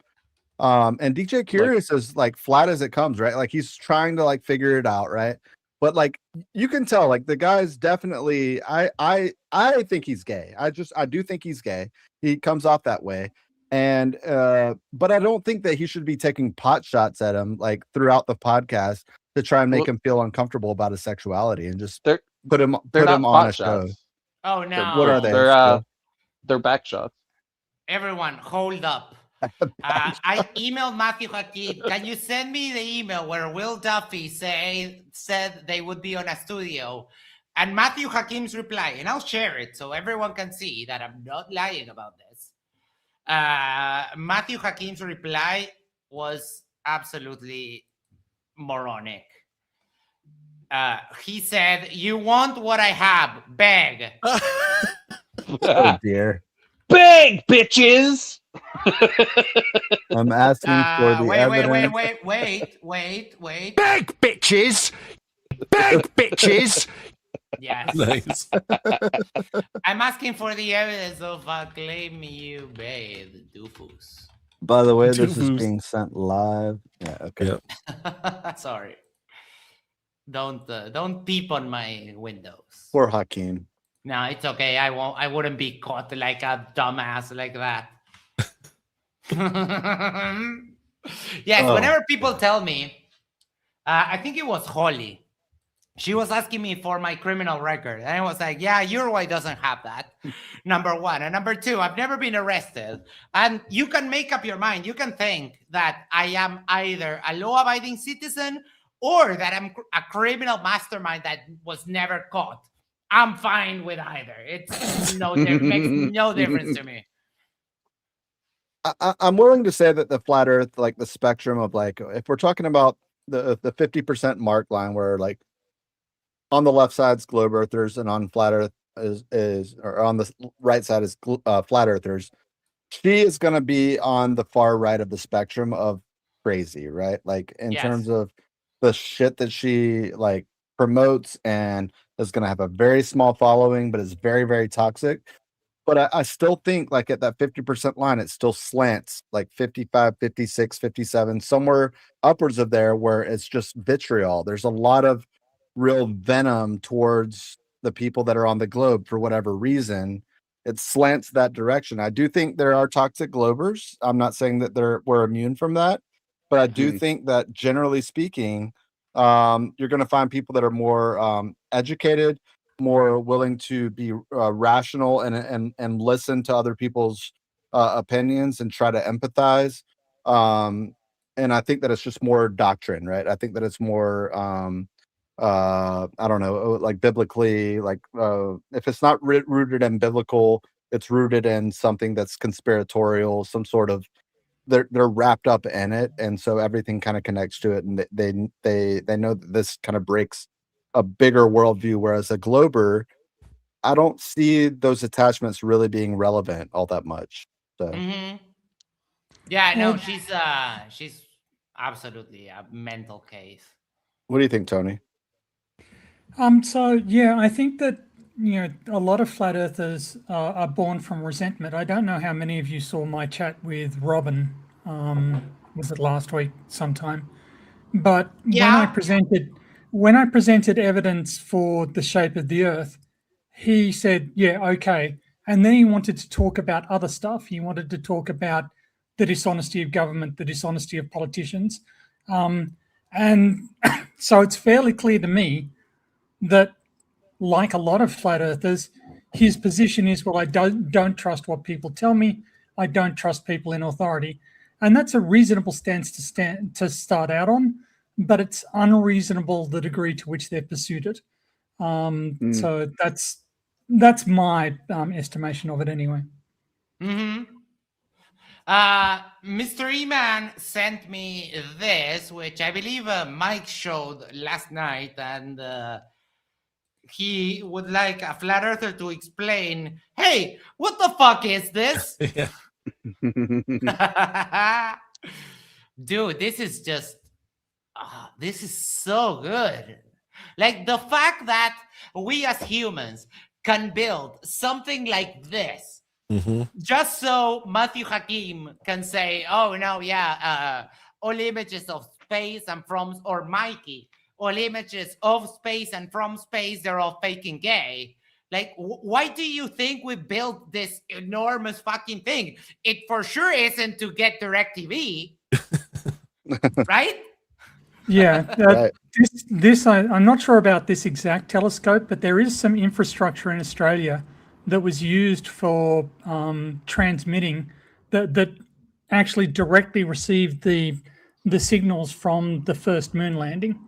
And DJ Curious is like flat as it comes, right? Like he's trying to like figure it out, right? But like you can tell, like the guy's definitely I think he's gay. I do think he's gay. He comes off that way. And but I don't think that he should be taking pot shots at him like throughout the podcast to try and make him feel uncomfortable about his sexuality and just put him not on pot a show. shots. Oh no. What are they? They're back shots. Everyone, hold up. I emailed Matthew Hakeem. Can you send me the email where Will Duffy said they would be on a studio? And Matthew Hakeem's reply, and I'll share it so everyone can see that I'm not lying about this. Matthew Hakeem's reply was absolutely moronic. He said, "You want what I have? Beg." Oh dear. Beg, bitches. I'm asking for the evidence. Wait. Beg, bitches. Beg, bitches. Yes. Nice. I'm asking for the evidence of claim you bathed, doofus. By the way, this is Doofus. being sent live. Yeah, okay. Yep. Sorry. Don't peep on my windows. Poor Hakeem. No, it's okay. I wouldn't be caught like a dumbass like that. Yes, Oh. whenever people tell me, I think it was Holly. She was asking me for my criminal record. And I was like, yeah, Uruguay doesn't have that. Number one. And number two, I've never been arrested. And you can make up your mind. You can think that I am either a law-abiding citizen or that I'm a criminal mastermind that was never caught. I'm fine with either. It's makes no difference to me. I'm willing to say that the flat Earth, like the spectrum of like, if we're talking about the 50% mark line, where like on the left side's globe earthers and on flat Earth is or on the right side is flat earthers. She is going to be on the far right of the spectrum of crazy, right? Like in terms of the shit that she like promotes and is going to have a very small following, but is very, very toxic. But I still think like at that 50% line, it still slants like 55, 56, 57, somewhere upwards of there where it's just vitriol. There's a lot of real venom towards the people that are on the globe for whatever reason. It slants that direction. I do think there are toxic globers. I'm not saying that we're immune from that, but I do think that generally speaking, you're going to find people that are more educated, more willing to be rational and listen to other people's opinions and try to empathize. and I think that it's just more doctrine, right? I think that it's more I don't know, like biblically, like if it's not rooted in biblical, it's rooted in something that's conspiratorial, some sort of they're wrapped up in it, and so everything kind of connects to it, and they know that this kind of breaks a bigger worldview. Whereas a glober, I don't see those attachments really being relevant all that much. So Yeah, no, Well- she's absolutely a mental case. what do you think, Tony? So yeah, I think that a lot of flat earthers are born from resentment. I don't know how many of you saw my chat with Robin. Was it last week sometime? But when I presented evidence for the shape of the Earth, he said, "Yeah, okay," and then he wanted to talk about other stuff. He wanted to talk about the dishonesty of government, the dishonesty of politicians, and so it's fairly clear to me that, like a lot of flat earthers, his position is, well, I don't trust what people tell me. I don't trust people in authority. And that's a reasonable stance to start out on, but it's unreasonable the degree to which they've pursued it. So that's my estimation of it anyway. Mr. E-Man sent me this, which I believe Mike showed last night, and he would like a flat earther to explain, hey, what the fuck is this? Dude, this is just, this is so good. Like the fact that we as humans can build something like this, just so Matthew Hakim can say, oh, no, yeah, all images of space and from, or Mikey, all images of space and from space, they're all faking gay. Like, why do you think we built this enormous fucking thing? It for sure isn't to get DirecTV, right? Yeah, Right. I'm not sure about this exact telescope, but there is some infrastructure in Australia that was used for transmitting that actually directly received the signals from the first moon landing.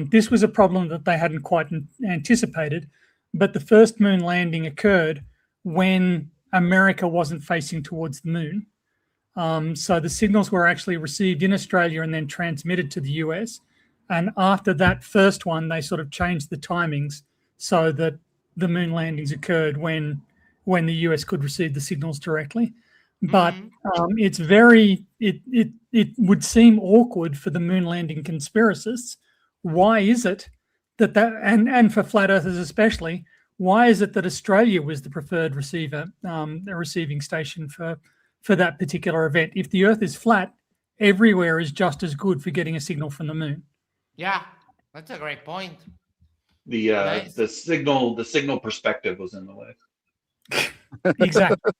This was a problem that they hadn't quite anticipated, but the first moon landing occurred when America wasn't facing towards the moon. So the signals were actually received in Australia and then transmitted to the US. And after that first one, they sort of changed the timings so that the moon landings occurred when the US could receive the signals directly. But it's it would seem awkward for the moon landing conspiracists. Why is it that and for flat earthers especially, why is it that Australia was the preferred receiver, the receiving station for that particular event? If the Earth is flat, everywhere is just as good for getting a signal from the moon. Yeah, that's a great point. The signal perspective was in the way. Exactly.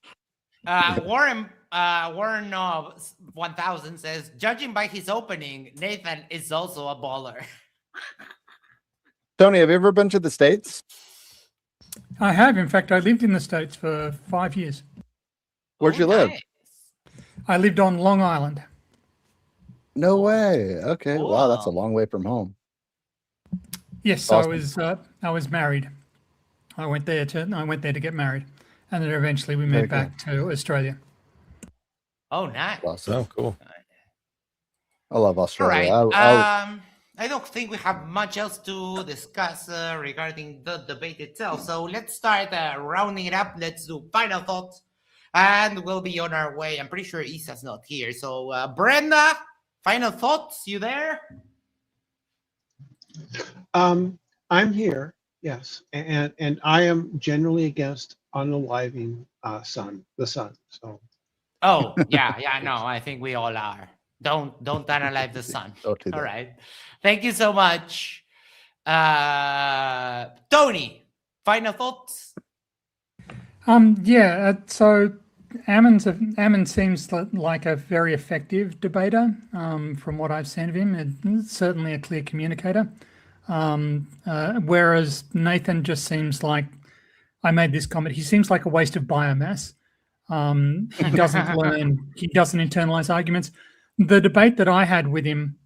Warren 1000 says, judging by his opening, Nathan is also a baller. Tony, have you ever been to the States? I have. In fact, I lived in the States for 5 years. Where'd you live? I lived on Long Island. No way. Okay. Wow, that's a long way from home. Yes, Awesome. I was married. I went there to get married, and then eventually we Very moved back to Australia. Oh, nice. Awesome. Oh, cool. I love All Australia. right. I don't think we have much else to discuss regarding the debate itself. So let's start rounding it up. Let's do final thoughts, and we'll be on our way. I'm pretty sure Isa's not here. So Brenda, final thoughts? You there? I'm here, yes, and I am generally against unaliving the sun. So. Oh yeah, no, I think we all are. Don't unalive the sun. Don't do that. All right. Thank you so much. Tony, final thoughts? So Ammon seems like a very effective debater. From what I've seen of him, it's certainly a clear communicator. Whereas Nathan just seems like, I made this comment, he seems like a waste of biomass. He doesn't learn, he doesn't internalize arguments. the debate that I had with him,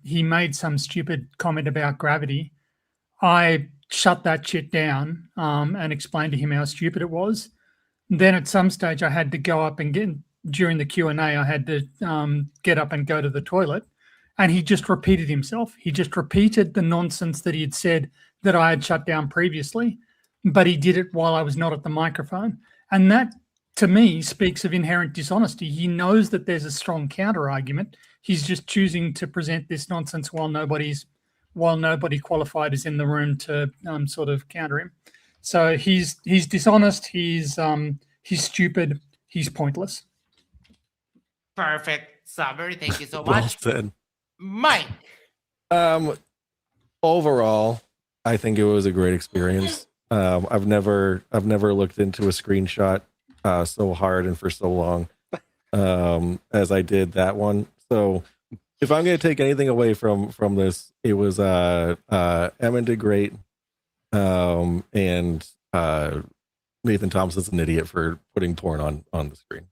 he made some stupid comment about gravity. I shut that shit down and explained to him how stupid it was. Then at some stage, I had to go up and get during the Q&A. I had to get up and go to the toilet, and he just repeated himself. He just repeated the nonsense that he had said that I had shut down previously, but he did it while I was not at the microphone, and that, to me, speaks of inherent dishonesty. He knows that there's a strong counter argument. He's just choosing to present this nonsense while nobody qualified is in the room to sort of counter him. So he's dishonest. He's stupid. He's pointless. Perfect summary. Thank you so Well much, said. Mike. Overall, I think it was a great experience. I've never looked into a screenshot so hard and for so long as I did that one. So if I'm going to take anything away from this, it was Emin did great, and Nathan Thompson's an idiot for putting porn on the screen.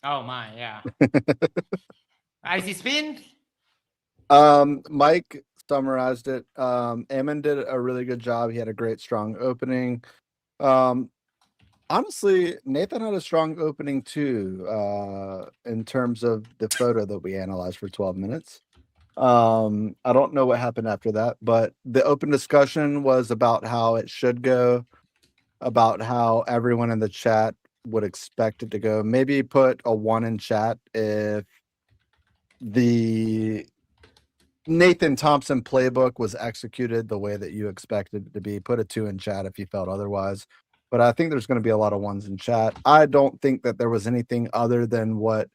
Oh my, yeah. Icy Spin. Mike summarized it. Eamon did a really good job. He had a great, strong opening. Honestly, Nathan had a strong opening too, in terms of the photo that we analyzed for 12 minutes. I don't know what happened after that, but the open discussion was about how it should go, about how everyone in the chat would expect it to go. Maybe put a 1 in chat if the Nathan Thompson playbook was executed the way that you expected it to be. Put a 2 in chat if you felt otherwise. But I think there's going to be a lot of 1s in chat. I don't think that there was anything other than what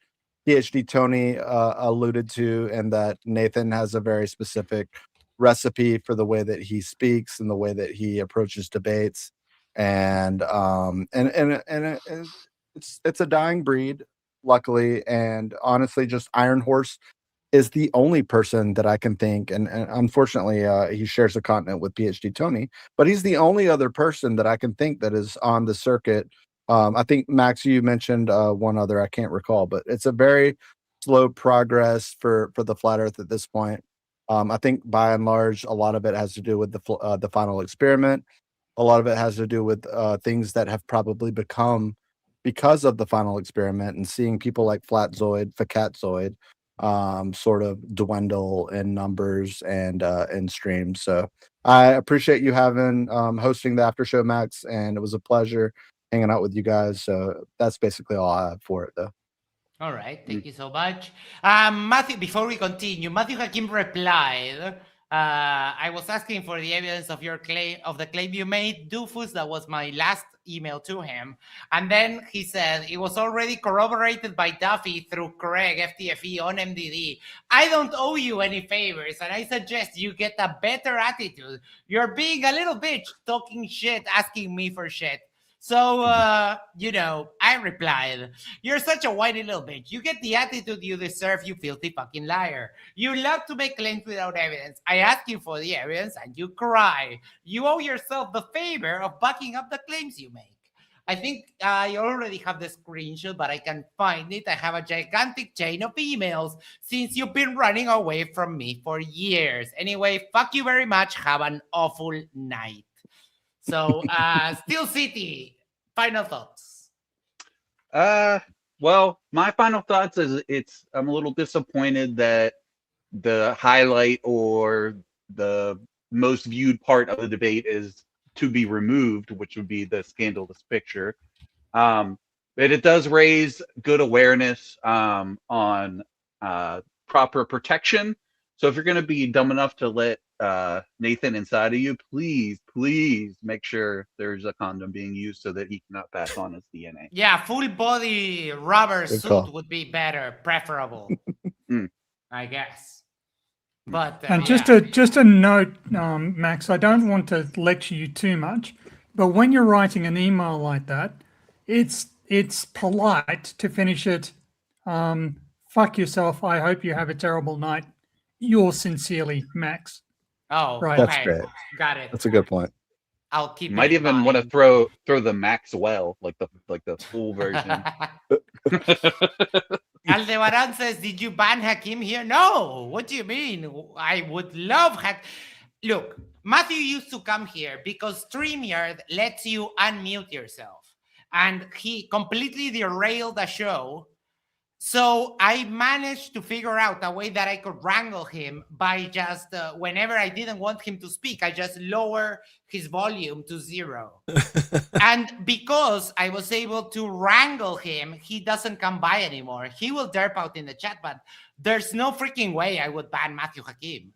PhD Tony alluded to, and that Nathan has a very specific recipe for the way that he speaks and the way that he approaches debates. And it's a dying breed, luckily. And honestly, just Iron Horse is the only person that I can think, and unfortunately he shares a continent with PhD Tony, but he's the only other person that I can think that is on the circuit. I think, Max, you mentioned one other, I can't recall, but it's a very slow progress for the flat earth at this point. I think by and large, a lot of it has to do with the final experiment. A lot of it has to do with things that have probably become because of the final experiment, and seeing people like Flatzoid, Facatzoid, sort of dwindle in numbers and in streams. So I appreciate you hosting the after show, Max, and it was a pleasure hanging out with you guys. So that's basically all I have for it, though. All right, thank you so much. Matthew, before we continue, Matthew Hakim replied, I was asking for the evidence of your claim, of the claim you made, Doofus. That was my last email to him. And then he said, it was already corroborated by Duffy through Craig, FTFE on MDD. I don't owe you any favors, and I suggest you get a better attitude. You're being a little bitch, talking shit, asking me for shit. So, I replied, you're such a whiny little bitch. You get the attitude you deserve, you filthy fucking liar. You love to make claims without evidence. I ask you for the evidence and you cry. You owe yourself the favor of backing up the claims you make. I think I already have the screenshot, but I can find it. I have a gigantic chain of emails since you've been running away from me for years. Anyway, fuck you very much. Have an awful night. So, Steel City, final thoughts. Well, my final thoughts is I'm a little disappointed that the highlight or the most viewed part of the debate is to be removed, which would be the scandalous picture. But it does raise good awareness on proper protection. So if you're going to be dumb enough to let Nathan inside of you, please make sure there's a condom being used so that he cannot pass on his DNA. Yeah, full body rubber Good suit call. would be better, preferable, I guess. But And just a note, Max, I don't want to lecture you too much, but when you're writing an email like that, it's polite to finish it. Fuck yourself. I hope you have a terrible night. Yours sincerely, Max. Oh, right. That's great. Got it. That's a good point. I'll keep. Might it in even mind. want to throw the Maxwell, like the full version. Aldebaran says, did you ban Hakim here? No. What do you mean? I would love Look, Matthew used to come here because StreamYard lets you unmute yourself. And he completely derailed the show. So I managed to figure out a way that I could wrangle him by just, whenever I didn't want him to speak, I just lower his volume to 0. And because I was able to wrangle him, he doesn't come by anymore. He will derp out in the chat, but there's no freaking way I would ban Matthew Hakim.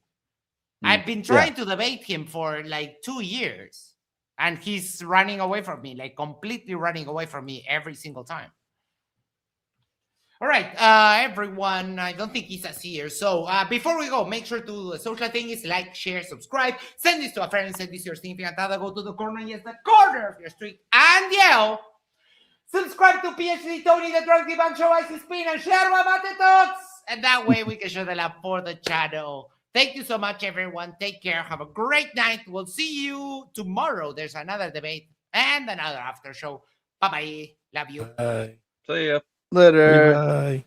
I've been trying to debate him for like 2 years, and he's running away from me, like completely running away from me every single time. All right, everyone, I don't think Isa's here. So before we go, make sure to social things, like, share, subscribe, send this to a friend, send this to your significant other, go to the corner, yes, the corner of your street, and yell, subscribe to PhD Tony, the Drunk Debunk Show, Icy Spin, and share Mabate Talks. And that way we can show the love for the channel. Thank you so much, everyone. Take care. Have a great night. We'll see you tomorrow. There's another debate and another after show. Bye-bye. Love you. Bye. See ya. Later. Bye.